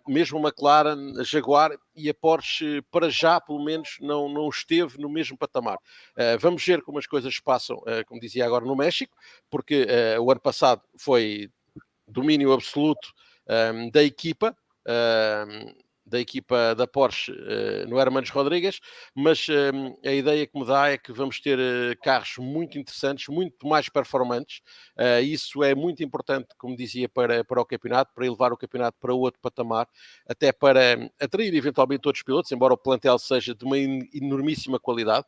mesmo a McLaren, a Jaguar e a Porsche, para já, pelo menos, não esteve no mesmo patamar. Vamos ver como as coisas se passam, como dizia agora, no México, porque o ano passado foi domínio absoluto da equipa, da Porsche no Hermanos Rodrigues, mas a ideia que me dá é que vamos ter carros muito interessantes, muito mais performantes. Isso é muito importante, como dizia, para o campeonato, para elevar o campeonato para outro patamar, até para atrair eventualmente outros pilotos, embora o plantel seja de uma enormíssima qualidade.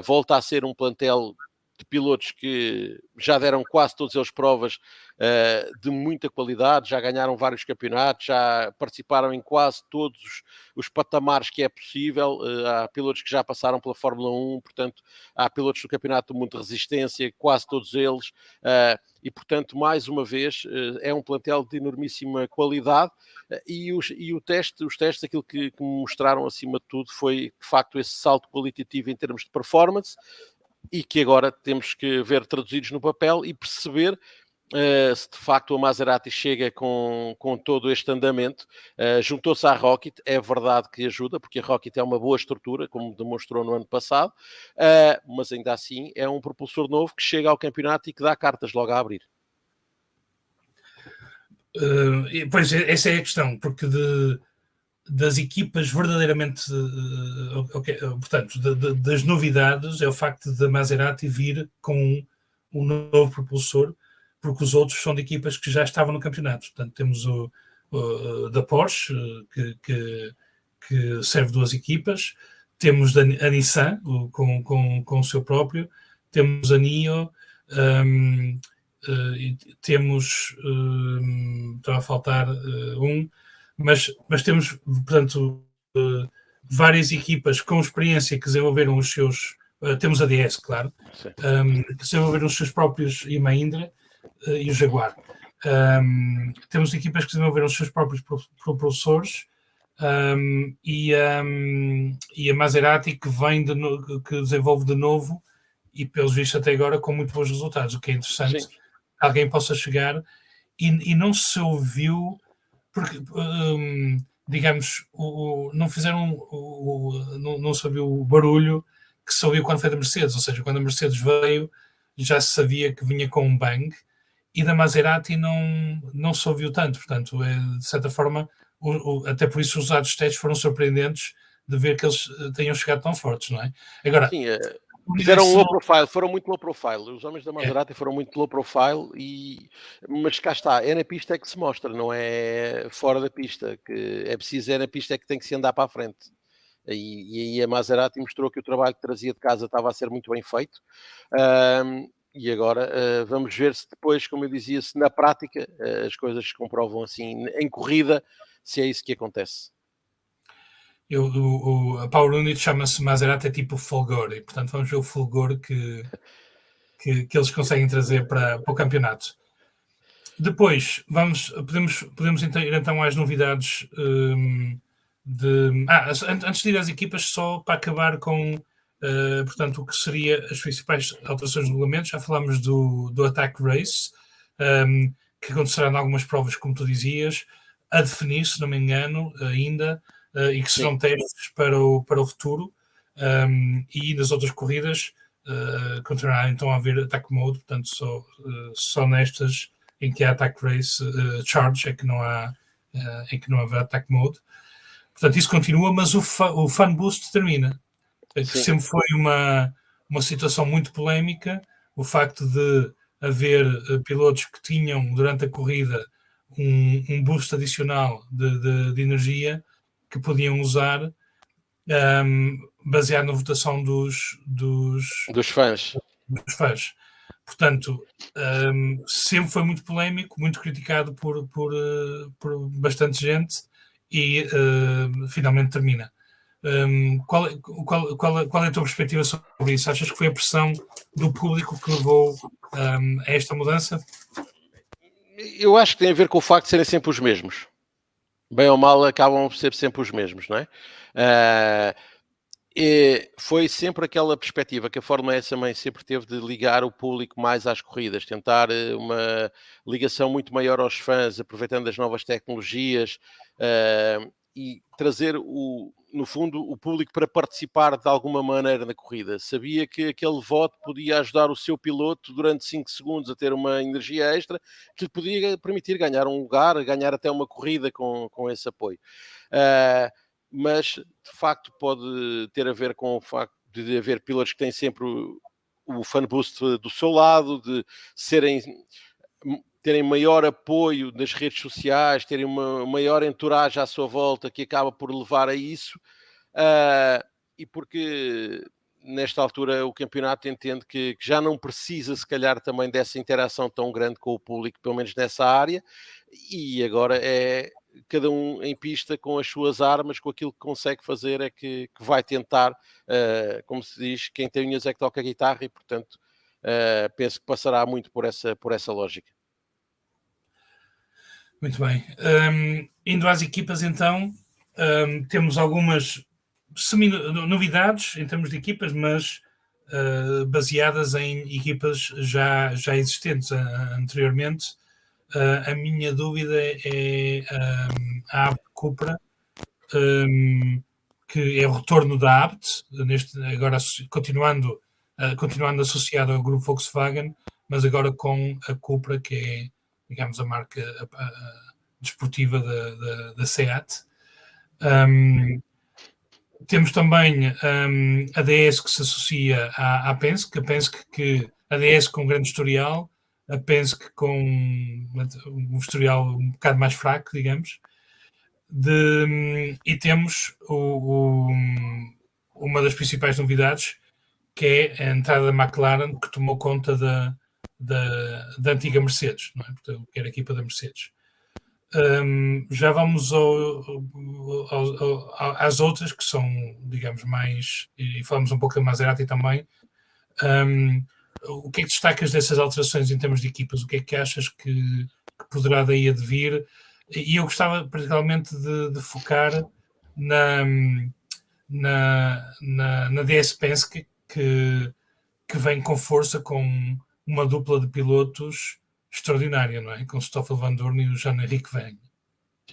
Volta a ser um plantel de pilotos que já deram quase todos eles provas de muita qualidade, já ganharam vários campeonatos, já participaram em quase todos os patamares que é possível. Há pilotos que já passaram pela Fórmula 1, portanto, há pilotos do Campeonato do Mundo de Resistência, quase todos eles, e portanto, mais uma vez, é um plantel de enormíssima qualidade. Os testes, aquilo que me mostraram acima de tudo foi, de facto, esse salto qualitativo em termos de performance, e que agora temos que ver traduzidos no papel e perceber se de facto a Maserati chega com todo este andamento. Juntou-se à Rocket, é verdade que ajuda, porque a Rocket é uma boa estrutura, como demonstrou no ano passado, mas ainda assim é um propulsor novo que chega ao campeonato e que dá cartas logo a abrir. Pois, essa é a questão, porque das equipas verdadeiramente, portanto, das novidades, é o facto da Maserati vir com um novo propulsor, porque os outros são de equipas que já estavam no campeonato. Portanto, temos o da Porsche, que serve duas equipas, temos a Nissan, com o seu próprio, temos a NIO, temos, estava a faltar mas temos, portanto, várias equipas com experiência que desenvolveram os seus. Temos a DS, claro, que desenvolveram os seus próprios, e a Mahindra e o Jaguar. Temos equipas que desenvolveram os seus próprios propulsores, e a Maserati que desenvolve de novo, e pelos vistos até agora com muito bons resultados, o que é interessante. Sim. Alguém possa chegar e não se ouviu, porque digamos, não fizeram não se ouviu o barulho que se ouviu quando foi da Mercedes, ou seja, quando a Mercedes veio já se sabia que vinha com um bang, e da Maserati não se ouviu tanto, portanto, de certa forma, até por isso os resultados dos testes foram surpreendentes de ver que eles tenham chegado tão fortes, não é? Agora, sim, fizeram low profile, foram muito low profile. Os homens da Maserati foram muito low profile, mas cá está, é na pista que se mostra, não é fora da pista, que é preciso, é na pista que tem que se andar para a frente. E aí a Maserati mostrou que o trabalho que trazia de casa estava a ser muito bem feito. E agora vamos ver se depois, como eu dizia, se na prática as coisas se comprovam assim em corrida, se é isso que acontece. A Power Unit chama-se Maserati, é tipo Fulgor, e portanto vamos ver o Fulgor que eles conseguem trazer para o campeonato. Depois, podemos ir então às novidades antes de ir às equipas, só para acabar com portanto, o que seria as principais alterações de regulamentos. Já falámos do Attack Race, que acontecerá em algumas provas, como tu dizias, a definir, se não me engano, ainda, e que serão testes para o futuro, e nas outras corridas continuará então a haver Attack Mode, portanto só nestas em que há Attack Race Charge é que não haverá Attack Mode. Portanto, isso continua, mas o Fan Boost termina, que sempre foi uma situação muito polémica, o facto de haver pilotos que tinham durante a corrida um boost adicional de energia que podiam usar, baseado na votação dos fãs. Portanto, sempre foi muito polémico, muito criticado por bastante gente, e finalmente termina. Qual é a tua perspectiva sobre isso? Achas que foi a pressão do público que levou a esta mudança? Eu acho que tem a ver com o facto de serem sempre os mesmos. Bem ou mal, acabam por ser sempre os mesmos, não é? foi sempre aquela perspectiva que a Fórmula E também sempre teve de ligar o público mais às corridas, tentar uma ligação muito maior aos fãs, aproveitando as novas tecnologias e trazer, no fundo, o público para participar de alguma maneira na corrida. Sabia que aquele voto podia ajudar o seu piloto durante 5 segundos a ter uma energia extra que lhe podia permitir ganhar um lugar, ganhar até uma corrida com esse apoio. Mas de facto pode ter a ver com o facto de haver pilotos que têm sempre o fan boost do seu lado, de terem maior apoio nas redes sociais, terem uma maior entourage à sua volta que acaba por levar a isso, e porque nesta altura o campeonato entende que já não precisa se calhar também dessa interação tão grande com o público, pelo menos nessa área, e agora é cada um em pista com as suas armas, com aquilo que consegue fazer é que vai tentar, como se diz, quem tem unhas é que toca a guitarra e portanto penso que passará muito por essa lógica. Muito bem. Indo às equipas, então, temos algumas novidades em termos de equipas, mas baseadas em equipas já existentes anteriormente. A minha dúvida é a Abt Cupra, que é o retorno da Abt, agora continuando associado ao grupo Volkswagen, mas agora com a Cupra, que é, digamos, a marca desportiva da SEAT. Temos também a DS que se associa à Penske, a DS com um grande historial, a Penske com um historial um bocado mais fraco, digamos. E temos uma das principais novidades, que é a entrada da McLaren, que tomou conta da antiga Mercedes, não é? Portanto, que era a equipa da Mercedes. Já vamos às outras, que são, digamos, mais, e falamos um pouco da Maserati também. O que é que destacas dessas alterações em termos de equipas? O que é que achas que poderá daí advir? E eu gostava particularmente de focar na DS Penske, que vem com força, com uma dupla de pilotos extraordinária, não é? Com Stoffel Vandoorne e o Jean-Éric Vergne.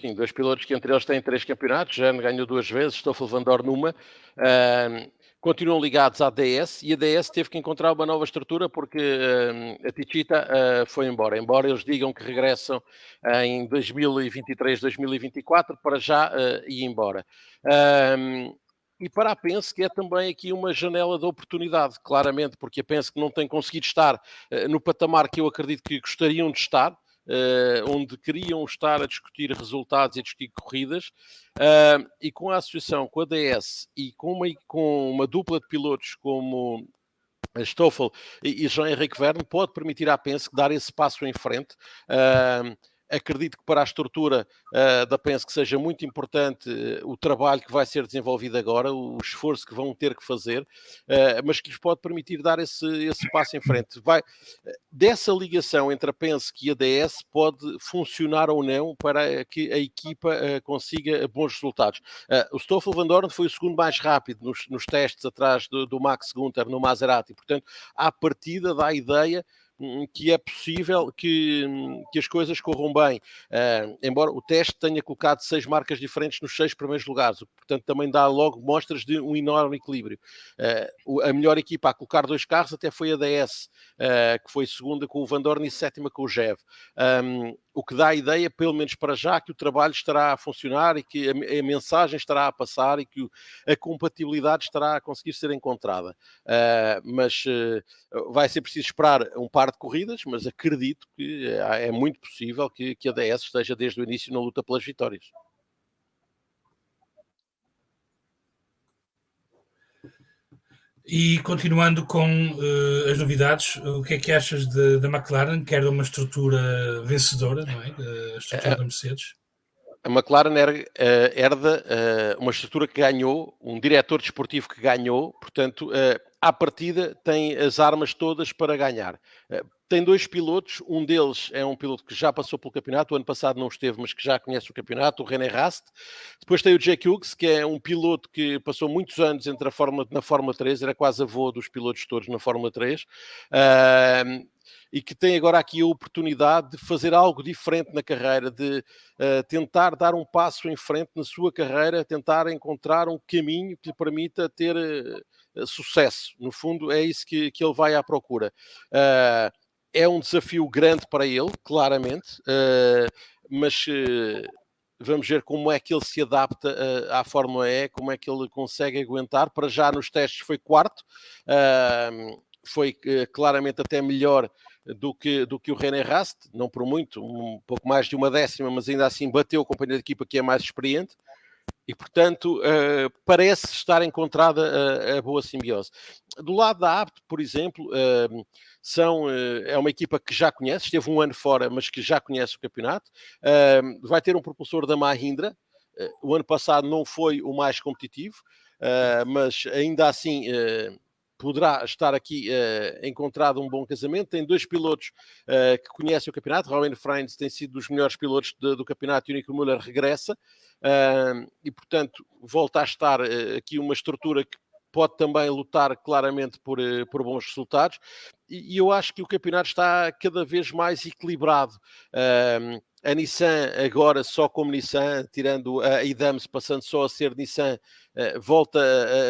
Sim, 2 pilotos que entre eles têm 3 campeonatos, Jean ganhou 2 vezes, Stoffel Vandoorne uma. Continuam ligados à DS e a DS teve que encontrar uma nova estrutura porque a Techeetah foi embora. Embora eles digam que regressam em 2023, 2024, para já ir embora. E para a Penske é também aqui uma janela de oportunidade, claramente, porque a Penske não tem conseguido estar no patamar que eu acredito que gostariam de estar, onde queriam estar a discutir resultados e a discutir corridas, e com a associação com a DS e com uma dupla de pilotos como a Stoffel e Jean-Éric Vergne, pode permitir à Penske dar esse passo em frente. Acredito que para a estrutura da Penske seja muito importante o trabalho que vai ser desenvolvido agora, o esforço que vão ter que fazer, mas que lhes pode permitir dar esse passo em frente. Dessa ligação entre a Penske e a DS pode funcionar ou não para que a equipa consiga bons resultados. O Stoffel Vandoorne foi o segundo mais rápido nos testes atrás do Max Günther no Maserati, portanto, à partida dá a ideia que é possível que as coisas corram bem, embora o teste tenha colocado 6 marcas diferentes nos 6 primeiros lugares, portanto também dá logo mostras de um enorme equilíbrio. A melhor equipa a colocar 2 carros até foi a DS, que foi segunda com o Vandoorne e sétima com o Jev. O que dá a ideia, pelo menos para já, que o trabalho estará a funcionar e que a mensagem estará a passar e que a compatibilidade estará a conseguir ser encontrada. Mas vai ser preciso esperar um par de corridas, mas acredito que é muito possível que a DS esteja desde o início na luta pelas vitórias. E continuando com as novidades, o que é que achas da McLaren, que era uma estrutura vencedora, não é? A estrutura da Mercedes? A McLaren herda uma estrutura que ganhou, um diretor desportivo que ganhou, portanto, à partida, tem as armas todas para ganhar. Tem 2 pilotos, um deles é um piloto que já passou pelo campeonato, o ano passado não esteve, mas que já conhece o campeonato, o René Rast. Depois tem o Jack Hughes, que é um piloto que passou muitos anos na Fórmula 3, era quase avô dos pilotos todos na Fórmula 3, e que tem agora aqui a oportunidade de fazer algo diferente na carreira, de tentar dar um passo em frente na sua carreira, tentar encontrar um caminho que lhe permita ter sucesso. No fundo, é isso que ele vai à procura. É um desafio grande para ele, claramente, mas vamos ver como é que ele se adapta à Fórmula E, como é que ele consegue aguentar. Para já nos testes foi quarto, foi claramente até melhor do que o René Rast, não por muito, um pouco mais de uma décima, mas ainda assim bateu o companheiro de equipa que é mais experiente. E, portanto, parece estar encontrada a boa simbiose. Do lado da ABT, por exemplo, é uma equipa que já conhece, esteve um ano fora, mas que já conhece o campeonato. Vai ter um propulsor da Mahindra. O ano passado não foi o mais competitivo, mas ainda assim poderá estar aqui encontrado um bom casamento. Tem 2 pilotos que conhecem o campeonato. Robin Freins tem sido dos melhores pilotos do campeonato e o Nico Müller regressa. E, portanto, volta a estar aqui uma estrutura que pode também lutar claramente por bons resultados. E eu acho que o campeonato está cada vez mais equilibrado. A Nissan agora só como Nissan, tirando a Idams, passando só a ser Nissan, volta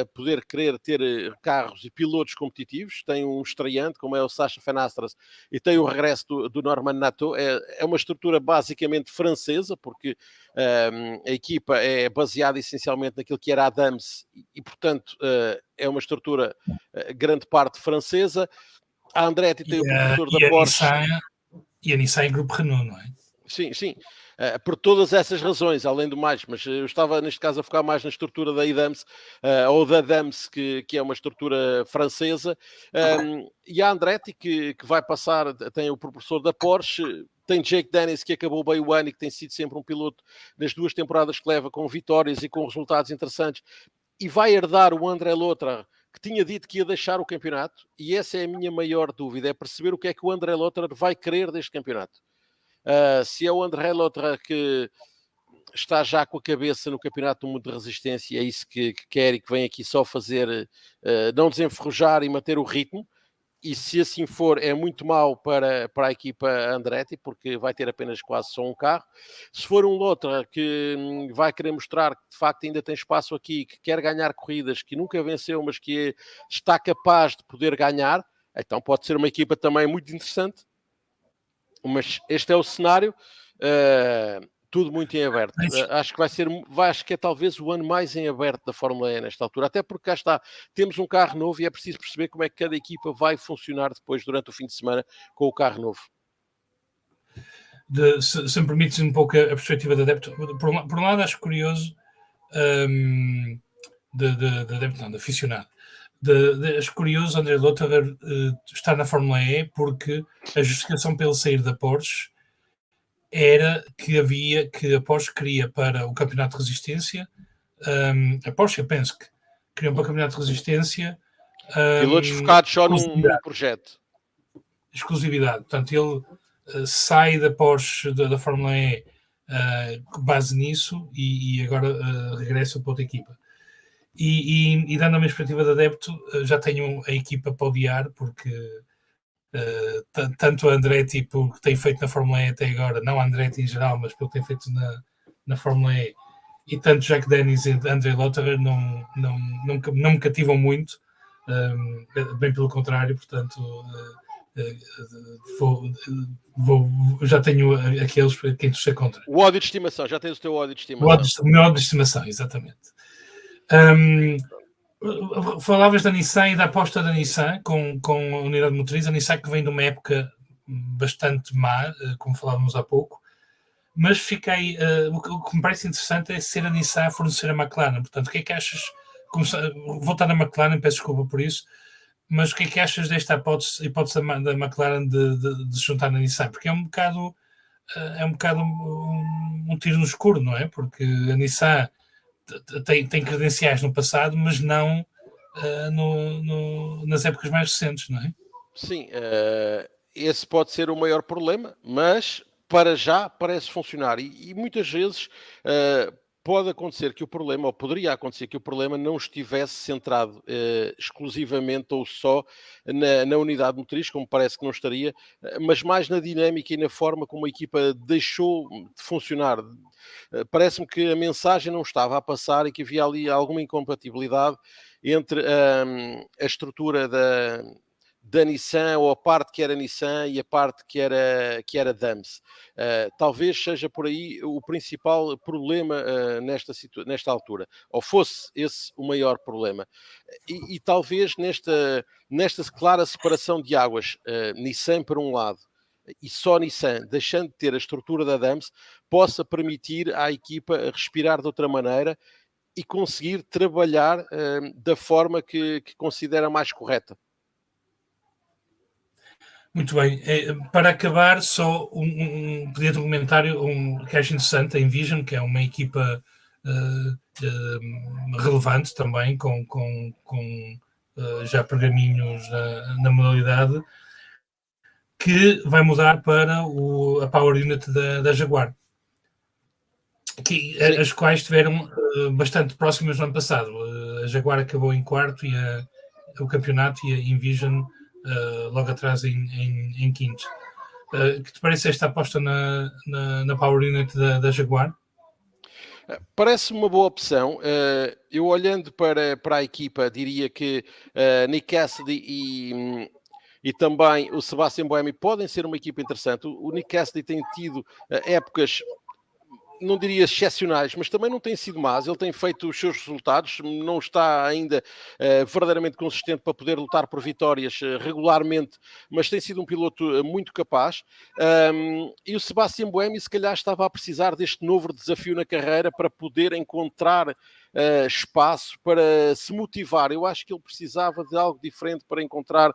a poder querer ter carros e pilotos competitivos. Tem um estreante, como é o Sacha Fenastras, e tem o regresso do Norman Nato. É uma estrutura basicamente francesa, porque a equipa é baseada essencialmente naquilo que era a Adams e portanto, é uma estrutura grande parte francesa. A Andretti tem o professor da Porsche. E a Nissan é Grupo Renault, não é? Sim, sim. Por todas essas razões, além do mais, mas eu estava neste caso a focar mais na estrutura da IDAMS, ou da DAMS, que é uma estrutura francesa, e a Andretti que vai passar, tem o propulsor da Porsche, tem Jake Dennis, que acabou bem o ano e que tem sido sempre um piloto nas 2 temporadas que leva com vitórias e com resultados interessantes, e vai herdar o André Lotrar, que tinha dito que ia deixar o campeonato, e essa é a minha maior dúvida, é perceber o que é que o André Lotrar vai querer deste campeonato. Se é o André Lotrar que está já com a cabeça no Campeonato do Mundo de Resistência, é isso que quer e que vem aqui só fazer, não desenferrujar e manter o ritmo, e se assim for é muito mau para a equipa Andretti, porque vai ter apenas quase só um carro. Se for um Lotrar que vai querer mostrar que de facto ainda tem espaço aqui, que quer ganhar corridas, que nunca venceu, mas que está capaz de poder ganhar, então pode ser uma equipa também muito interessante. Mas este é o cenário, tudo muito em aberto. Acho que é talvez o ano mais em aberto da Fórmula E nesta altura, até porque cá está, temos um carro novo e é preciso perceber como é que cada equipa vai funcionar depois durante o fim de semana com o carro novo. Se me permites um pouco a perspectiva de adepto, por um lado acho curioso de adepto, não, de aficionado. Acho curioso André Lottar estar na Fórmula E, porque a justificação para ele sair da Porsche era que a Porsche queria para o campeonato de resistência, a Porsche, eu penso que queriam para o campeonato de resistência pilotos focados só num projeto. Exclusividade. Portanto, ele sai da Porsche, da Fórmula E, com base nisso, e agora regressa para outra equipa. E dando a minha perspectiva de adepto, já tenho a equipa para odiar, porque tanto a Andretti, porque tem feito na Fórmula E até agora, não a Andretti em geral, mas pelo que tem feito na Fórmula E, e tanto Jack Dennis e André Lotterer não me cativam muito, bem pelo contrário, portanto já tenho aqueles para quem torcer contra. O ódio de estimação, já tens o teu ódio de estimação. O meu ódio de estimação, exatamente. Falavas da Nissan e da aposta da Nissan com a unidade motriz. A Nissan que vem de uma época bastante má, como falávamos há pouco, mas fiquei. O que me parece interessante é ser a Nissan a fornecer a McLaren. Portanto, o que é que achas? Voltar a McLaren, peço desculpa por isso, mas o que é que achas desta hipótese da McLaren de se juntar na Nissan? Porque é um bocado um tiro no escuro, não é? Porque a Nissan tem credenciais no passado, mas não nas épocas mais recentes, não é? Sim, esse pode ser o maior problema, mas para já parece funcionar. E muitas vezes pode acontecer que o problema, ou poderia acontecer que o problema não estivesse centrado exclusivamente ou só na unidade motriz, como parece que não estaria, mas mais na dinâmica e na forma como a equipa deixou de funcionar. Parece-me que a mensagem não estava a passar e que havia ali alguma incompatibilidade entre a estrutura da Nissan, ou a parte que era Nissan e a parte que era Dams. Talvez seja por aí o principal problema nesta altura, ou fosse esse o maior problema. E talvez nesta clara separação de águas, Nissan por um lado, e só Nissan, deixando de ter a estrutura da Dams, possa permitir à equipa respirar de outra maneira e conseguir trabalhar da forma que considera mais correta. Muito bem. Para acabar, só um pedido de um comentário que acho interessante, a Envision, que é uma equipa relevante também, com já pergaminhos na modalidade, que vai mudar para a Power Unit da Jaguar, as quais estiveram bastante próximas no ano passado. A Jaguar acabou em quarto e o campeonato, e a Envision logo atrás em quinto. Que te parece esta aposta na Power Unit da Jaguar? Parece uma boa opção. Eu, olhando para a equipa, diria que Nick Cassidy e também o Sebastian Buemi podem ser uma equipa interessante. O Nick Cassidy tem tido épocas, não diria excepcionais, mas também não tem sido más. Ele tem feito os seus resultados, não está ainda verdadeiramente consistente para poder lutar por vitórias regularmente, mas tem sido um piloto muito capaz. E o Sebastian Buemi, se calhar, estava a precisar deste novo desafio na carreira para poder encontrar espaço para se motivar. Eu acho que ele precisava de algo diferente para encontrar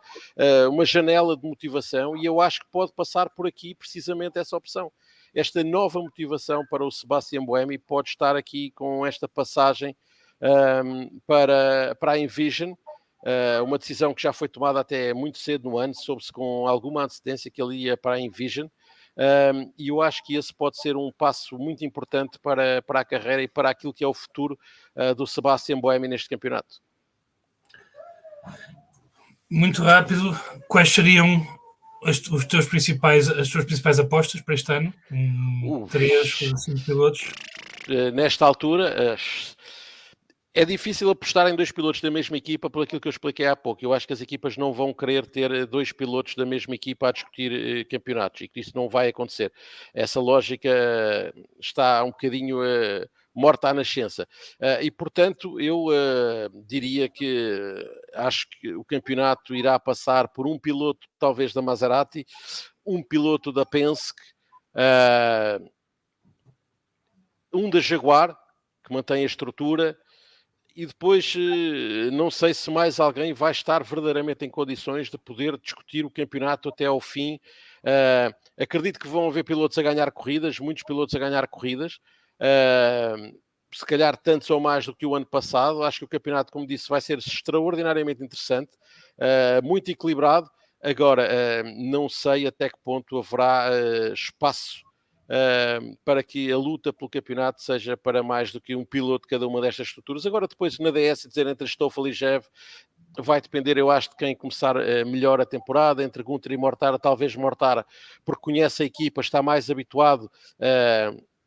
uma janela de motivação, e eu acho que pode passar por aqui precisamente essa opção. Esta nova motivação para o Sebastian Buemi pode estar aqui com esta passagem para a Envision, uma decisão que já foi tomada até muito cedo no ano, soube-se com alguma antecedência que ele ia para a Envision, e eu acho que esse pode ser um passo muito importante para a carreira e para aquilo que é o futuro do Sebastian Buemi neste campeonato. Muito rápido, quais seriam as tuas principais apostas para este ano? 3, 5 pilotos? Nesta altura, é difícil apostar em 2 pilotos da mesma equipa por aquilo que eu expliquei há pouco. Eu acho que as equipas não vão querer ter 2 pilotos da mesma equipa a discutir campeonatos, e que isso não vai acontecer. Essa lógica está um bocadinho morta à nascença. E, portanto, eu diria que acho que o campeonato irá passar por um piloto, talvez, da Maserati, um piloto da Penske, um da Jaguar, que mantém a estrutura, e depois não sei se mais alguém vai estar verdadeiramente em condições de poder discutir o campeonato até ao fim. Acredito que vão haver pilotos a ganhar corridas, muitos pilotos a ganhar corridas, se calhar tantos ou mais do que o ano passado. Acho que o campeonato, como disse, vai ser extraordinariamente interessante, muito equilibrado. Agora, não sei até que ponto haverá espaço para que a luta pelo campeonato seja para mais do que um piloto de cada uma destas estruturas. Agora, depois, na DS, dizer entre Stoffel e Jev, vai depender, eu acho, de quem começar melhor a temporada, entre Gunter e Mortara. Talvez Mortara, porque conhece a equipa, está mais habituado,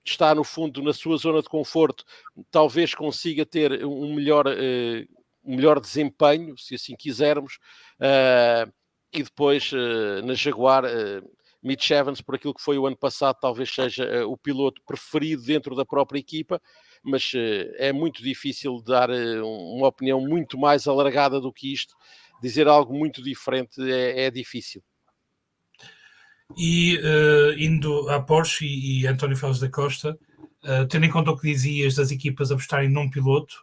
está, no fundo, na sua zona de conforto, talvez consiga ter um melhor desempenho, se assim quisermos, e depois, na Jaguar, Mitch Evans, por aquilo que foi o ano passado, talvez seja o piloto preferido dentro da própria equipa, mas é muito difícil dar uma opinião muito mais alargada do que isto. Dizer algo muito diferente é difícil. E indo à Porsche e António Félix da Costa, tendo em conta o que dizias das equipas apostarem num piloto,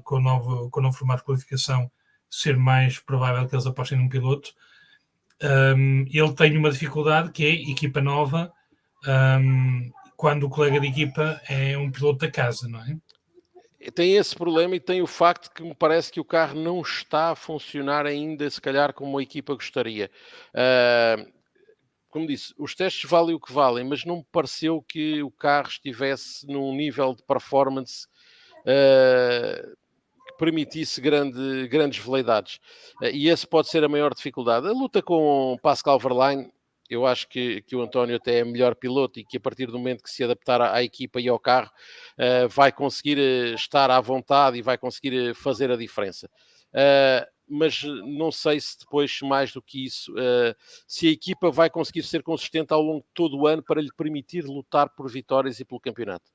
com o novo formato de qualificação ser mais provável que eles apostem num piloto, ele tem uma dificuldade, que é equipa nova, quando o colega de equipa é um piloto da casa, não é? Tem esse problema e tem o facto que me parece que o carro não está a funcionar ainda, se calhar, como a equipa gostaria. Como disse, os testes valem o que valem, mas não me pareceu que o carro estivesse num nível de performance que permitisse grandes veleidades. E esse pode ser a maior dificuldade. A luta com Pascal Wehrlein, eu acho que o António até é melhor piloto e que a partir do momento que se adaptar à equipa e ao carro, vai conseguir estar à vontade e vai conseguir fazer a diferença. Mas não sei se depois, mais do que isso, se a equipa vai conseguir ser consistente ao longo de todo o ano para lhe permitir lutar por vitórias e pelo campeonato.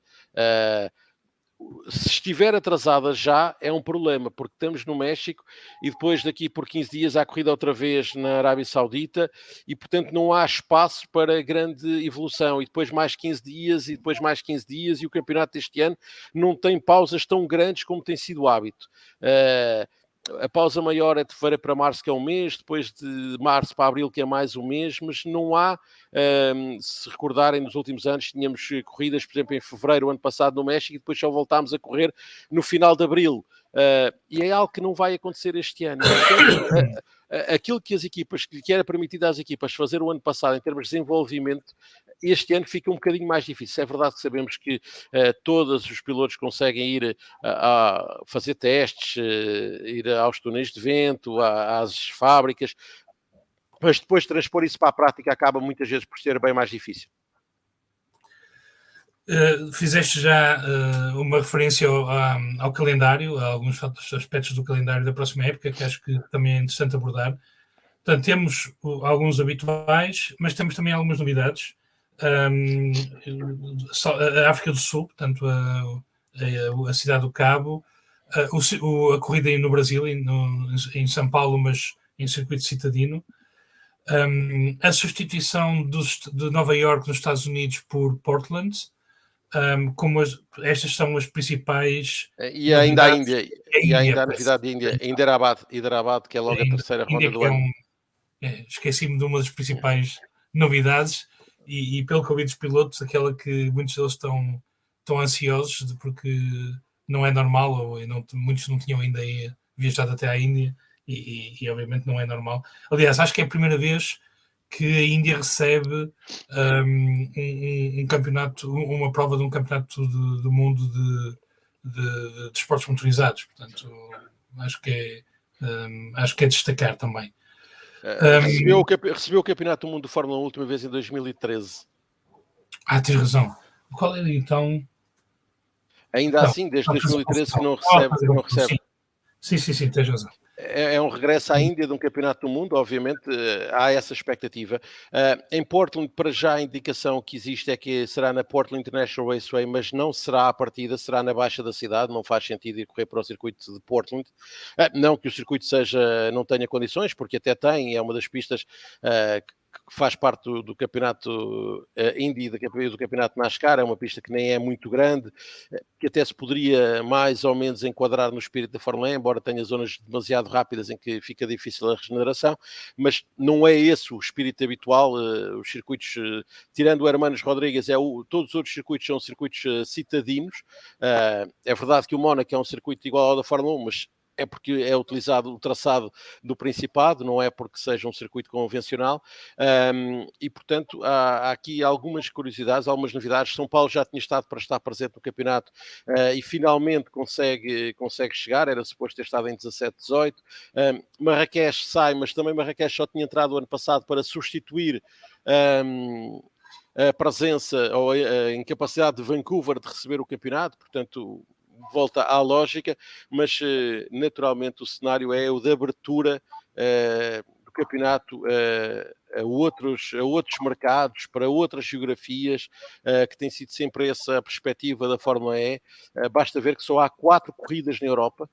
Se estiver atrasada já é um problema, porque estamos no México e depois daqui por 15 dias há corrida outra vez na Arábia Saudita e, portanto, não há espaço para grande evolução. E depois mais 15 dias e depois mais 15 dias e o campeonato deste ano não tem pausas tão grandes como tem sido o hábito. A pausa maior é de fevereiro para março, que é um mês, depois de março para abril, que é mais um mês, mas não há, se recordarem, nos últimos anos tínhamos corridas, por exemplo, em fevereiro, ano passado, no México, e depois só voltámos a correr no final de abril. E é algo que não vai acontecer este ano. Portanto, aquilo que as equipas, que era permitido às equipas fazer o ano passado em termos de desenvolvimento, este ano fica um bocadinho mais difícil. É verdade que sabemos que todos os pilotos conseguem ir a fazer testes, ir aos túneis de vento, às fábricas, mas depois transpor isso para a prática acaba muitas vezes por ser bem mais difícil. Fizeste já uma referência ao calendário, a alguns aspectos do calendário da próxima época, que acho que também é interessante abordar. Portanto, temos alguns habituais, mas temos também algumas novidades. A África do Sul, portanto, a cidade do Cabo, a corrida no Brasil, em São Paulo, mas em circuito citadino. A substituição de Nova York nos Estados Unidos por Portland. Como estas são as principais. E ainda a Índia, e ainda a novidade de Índia, Hyderabad, que é logo a terceira ronda do ano. Esqueci-me de uma das principais novidades e pelo que eu vi dos pilotos, aquela que muitos deles estão ansiosos porque não é normal, ou muitos não tinham ainda viajado até à Índia e obviamente não é normal. Aliás, acho que é a primeira vez que a Índia recebe um campeonato, uma prova de um campeonato do mundo de esportes motorizados. Portanto, acho que é destacar também. Recebeu o Campeonato do Mundo de Fórmula 1 a última vez em 2013. Tens razão. Qual era então? Ainda assim, desde 2013 que não recebe. Sim, tens razão. É um regresso à Índia de um campeonato do mundo, obviamente, há essa expectativa. Em Portland, para já, a indicação que existe é que será na Portland International Raceway, mas não será à partida, será na baixa da cidade, não faz sentido ir correr para o circuito de Portland. Não que o circuito não tenha condições, porque até tem, é uma das pistas que faz parte do campeonato Indy e do campeonato NASCAR, é uma pista que nem é muito grande, que até se poderia mais ou menos enquadrar no espírito da Fórmula 1, embora tenha zonas demasiado rápidas em que fica difícil a regeneração, mas não é esse o espírito habitual. Os circuitos, tirando o Hermanos Rodrigues, todos os outros circuitos são circuitos citadinos. É verdade que o Mónaco é um circuito igual ao da Fórmula 1, mas é porque é utilizado o traçado do Principado, não é porque seja um circuito convencional, e portanto há aqui algumas curiosidades, algumas novidades. São Paulo já tinha estado para estar presente no campeonato e finalmente consegue chegar, era suposto ter estado em 17, 18. Marrakech sai, mas também Marrakech só tinha entrado o ano passado para substituir a presença ou a incapacidade de Vancouver de receber o campeonato, portanto volta à lógica, mas naturalmente o cenário é o de abertura do campeonato a outros mercados, para outras geografias, que tem sido sempre essa a perspectiva da Fórmula E. Basta ver que só há 4 corridas na Europa,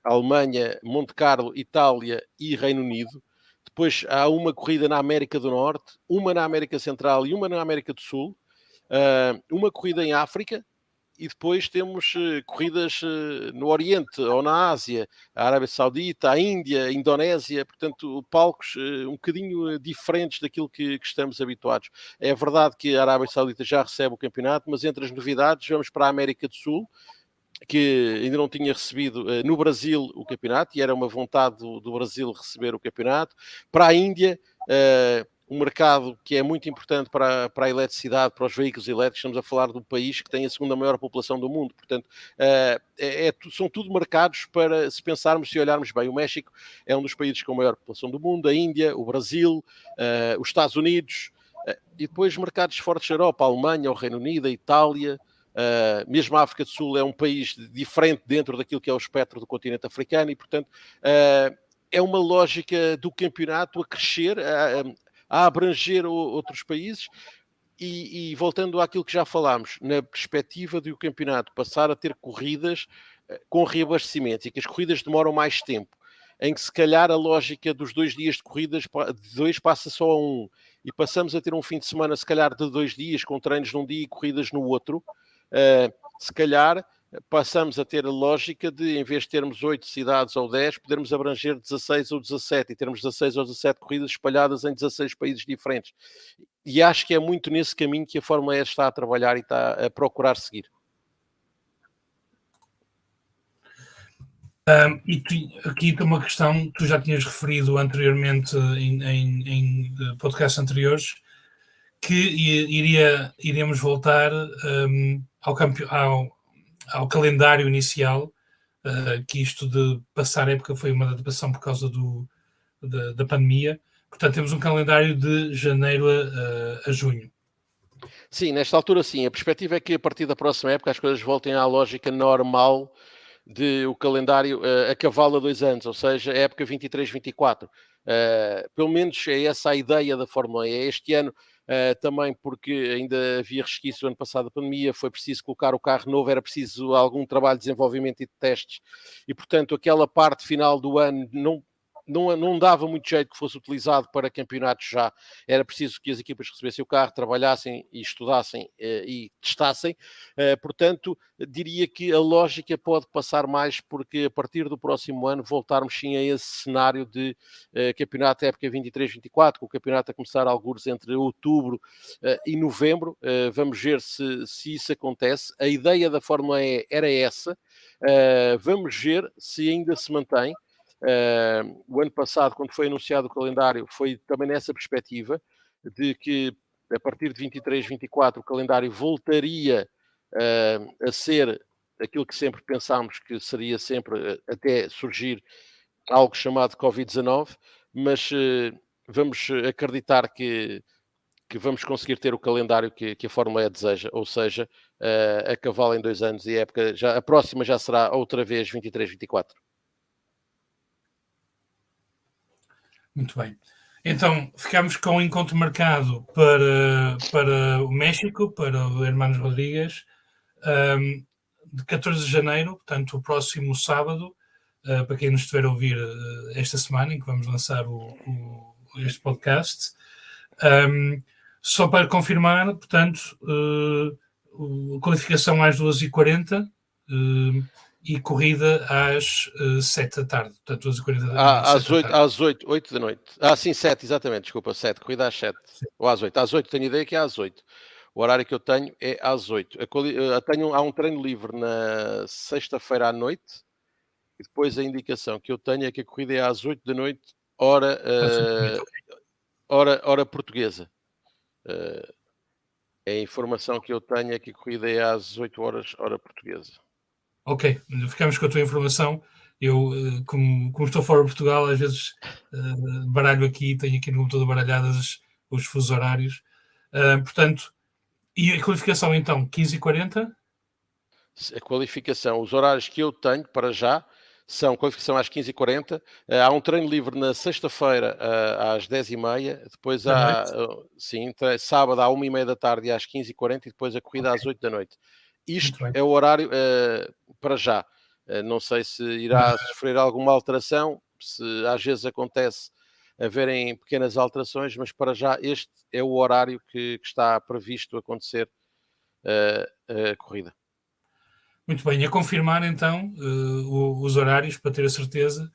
Alemanha, Monte Carlo, Itália e Reino Unido. Depois há uma corrida na América do Norte, uma na América Central e uma na América do Sul, uma corrida em África, e depois temos corridas no Oriente ou na Ásia, a Arábia Saudita, a Índia, a Indonésia, portanto, palcos um bocadinho diferentes daquilo que estamos habituados. É verdade que a Arábia Saudita já recebe o campeonato, mas entre as novidades vamos para a América do Sul, que ainda não tinha recebido no Brasil o campeonato, e era uma vontade do Brasil receber o campeonato. Para a Índia, um mercado que é muito importante para a eletricidade, para os veículos elétricos. Estamos a falar de um país que tem a segunda maior população do mundo, portanto, são tudo mercados para, se pensarmos, se olharmos bem, o México é um dos países com a maior população do mundo, a Índia, o Brasil, os Estados Unidos, e depois mercados fortes da Europa, a Alemanha, o Reino Unido, a Itália. Mesmo a África do Sul é um país diferente dentro daquilo que é o espectro do continente africano, e portanto é uma lógica do campeonato a crescer, a abranger outros países. E voltando àquilo que já falámos, na perspectiva de o campeonato passar a ter corridas com reabastecimento, e que as corridas demoram mais tempo, em que se calhar a lógica dos 2 dias de corridas de 2 passa só a 1, e passamos a ter um fim de semana se calhar de 2 dias, com treinos num dia e corridas no outro. Se calhar passamos a ter a lógica de, em vez de termos 8 cidades ou 10, podermos abranger 16 ou 17, e termos 16 ou 17 corridas espalhadas em 16 países diferentes. E acho que é muito nesse caminho que a Fórmula E está a trabalhar e está a procurar seguir. Aqui tem uma questão que tu já tinhas referido anteriormente em podcasts anteriores, que iríamos voltar ao calendário inicial, que isto de passar época foi uma adaptação por causa da pandemia. Portanto, temos um calendário de janeiro a junho. Sim, nesta altura sim. A perspectiva é que a partir da próxima época as coisas voltem à lógica normal de o calendário a cavalo a 2 anos, ou seja, a época 23-24. Pelo menos é essa a ideia da Fórmula E. Este ano, também porque ainda havia resquício do ano passado da pandemia, foi preciso colocar o carro novo, era preciso algum trabalho de desenvolvimento e de testes, e portanto aquela parte final do ano não dava muito jeito que fosse utilizado para campeonatos já. Era preciso que as equipas recebessem o carro, trabalhassem e estudassem e testassem. Portanto, diria que a lógica pode passar mais porque a partir do próximo ano voltarmos sim a esse cenário de campeonato época 23-24, com o campeonato a começar algures entre outubro e novembro. Vamos ver se isso acontece. A ideia da Fórmula E era essa. Vamos ver se ainda se mantém. O ano passado, quando foi anunciado o calendário, foi também nessa perspectiva de que a partir de 23-24 o calendário voltaria a ser aquilo que sempre pensámos que seria sempre, até surgir algo chamado Covid-19, mas vamos acreditar que vamos conseguir ter o calendário que a Fórmula E deseja, ou seja, a cavalo em 2 anos, e a próxima já será outra vez 23-24. Muito bem. Então, ficamos com o encontro marcado para o México, para o Hermanos Rodrigues, de 14 de janeiro, portanto, o próximo sábado, para quem nos estiver a ouvir esta semana, em que vamos lançar este podcast. Só para confirmar, portanto, a qualificação às 2h40 e corrida às 7 da tarde. Portanto, 2h40 às 8 da noite. Sim, 7, exatamente, desculpa, 7, corrida às 7. Sim. Ou às 8. Às 8, tenho ideia que é às 8. O horário que eu tenho é às 8. Há um treino livre na sexta-feira à noite, e depois a indicação que eu tenho é que a corrida é às 8 da noite, hora portuguesa. A informação que eu tenho é que a corrida é às 8 horas, hora portuguesa. Ok, ficamos com a tua informação. Eu, como estou fora de Portugal, às vezes baralho aqui, tenho aqui no computador baralhadas os fusos horários. Portanto, e a qualificação então, 15h40? A qualificação, os horários que eu tenho para já são qualificação às 15h40, há um treino livre na sexta-feira às 10h30, depois há, sábado à 1h30 da tarde às 15h40 e depois a corrida às 8 da noite. Isto é o horário para já. Não sei se irá sofrer alguma alteração, se às vezes acontece haverem pequenas alterações, mas para já este é o horário que está previsto acontecer a corrida. Muito bem, a confirmar então os horários para ter a certeza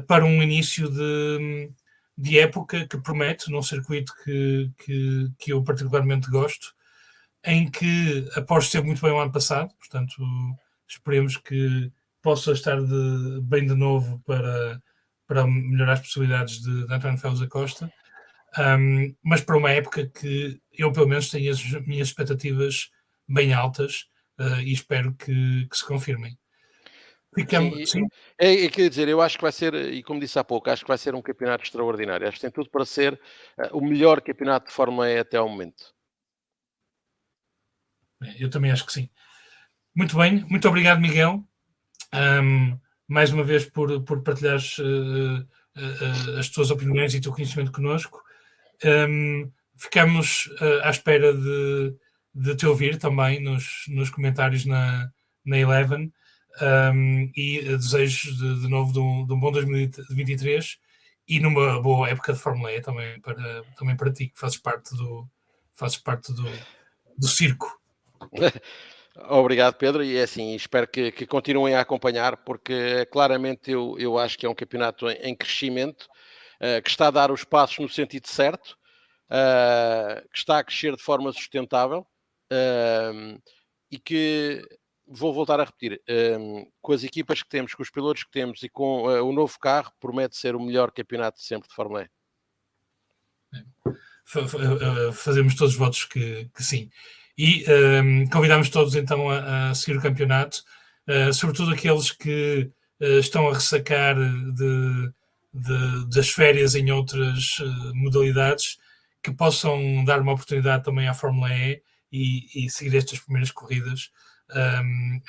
para um início de época que promete, num circuito que eu particularmente gosto, em que após ser muito bem o ano passado, portanto esperemos que possa estar bem de novo para melhorar as possibilidades de António Félix da Costa, mas para uma época que eu pelo menos tenho as minhas expectativas bem altas, e espero que se confirmem. Sim, Sim? quer dizer, eu acho que vai ser, e como disse há pouco, acho que vai ser um campeonato extraordinário. Acho que tem tudo para ser o melhor campeonato de Fórmula E até ao momento. Eu também acho que sim. Muito bem, muito obrigado, Miguel, mais uma vez por partilhares as tuas opiniões e o teu conhecimento connosco. Ficamos à espera de te ouvir também nos comentários na Eleven, e desejo de novo de um bom 2023 e numa boa época de Fórmula E também para ti, que fazes parte do circo. Obrigado, Pedro, e é assim, espero que continuem a acompanhar, porque claramente eu acho que é um campeonato em crescimento, que está a dar os passos no sentido certo, que está a crescer de forma sustentável, e que, vou voltar a repetir, com as equipas que temos, com os pilotos que temos e com o novo carro, promete ser o melhor campeonato de sempre de Fórmula E. Fazemos todos os votos que sim. E convidamos todos então a seguir o campeonato, sobretudo aqueles que estão a ressacar das férias em outras modalidades, que possam dar uma oportunidade também à Fórmula E e seguir estas primeiras corridas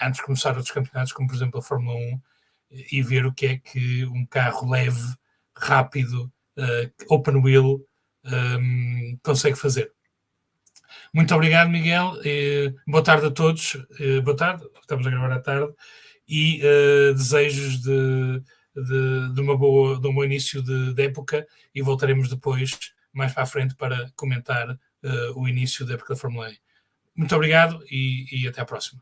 antes de começar outros campeonatos, como por exemplo a Fórmula 1, e ver o que é que um carro leve, rápido, open wheel consegue fazer. Muito obrigado, Miguel. Boa tarde a todos. Boa tarde, estamos a gravar à tarde. E desejos de um bom início de época, e voltaremos depois, mais para a frente, para comentar o início da época da Fórmula E. Muito obrigado e até à próxima.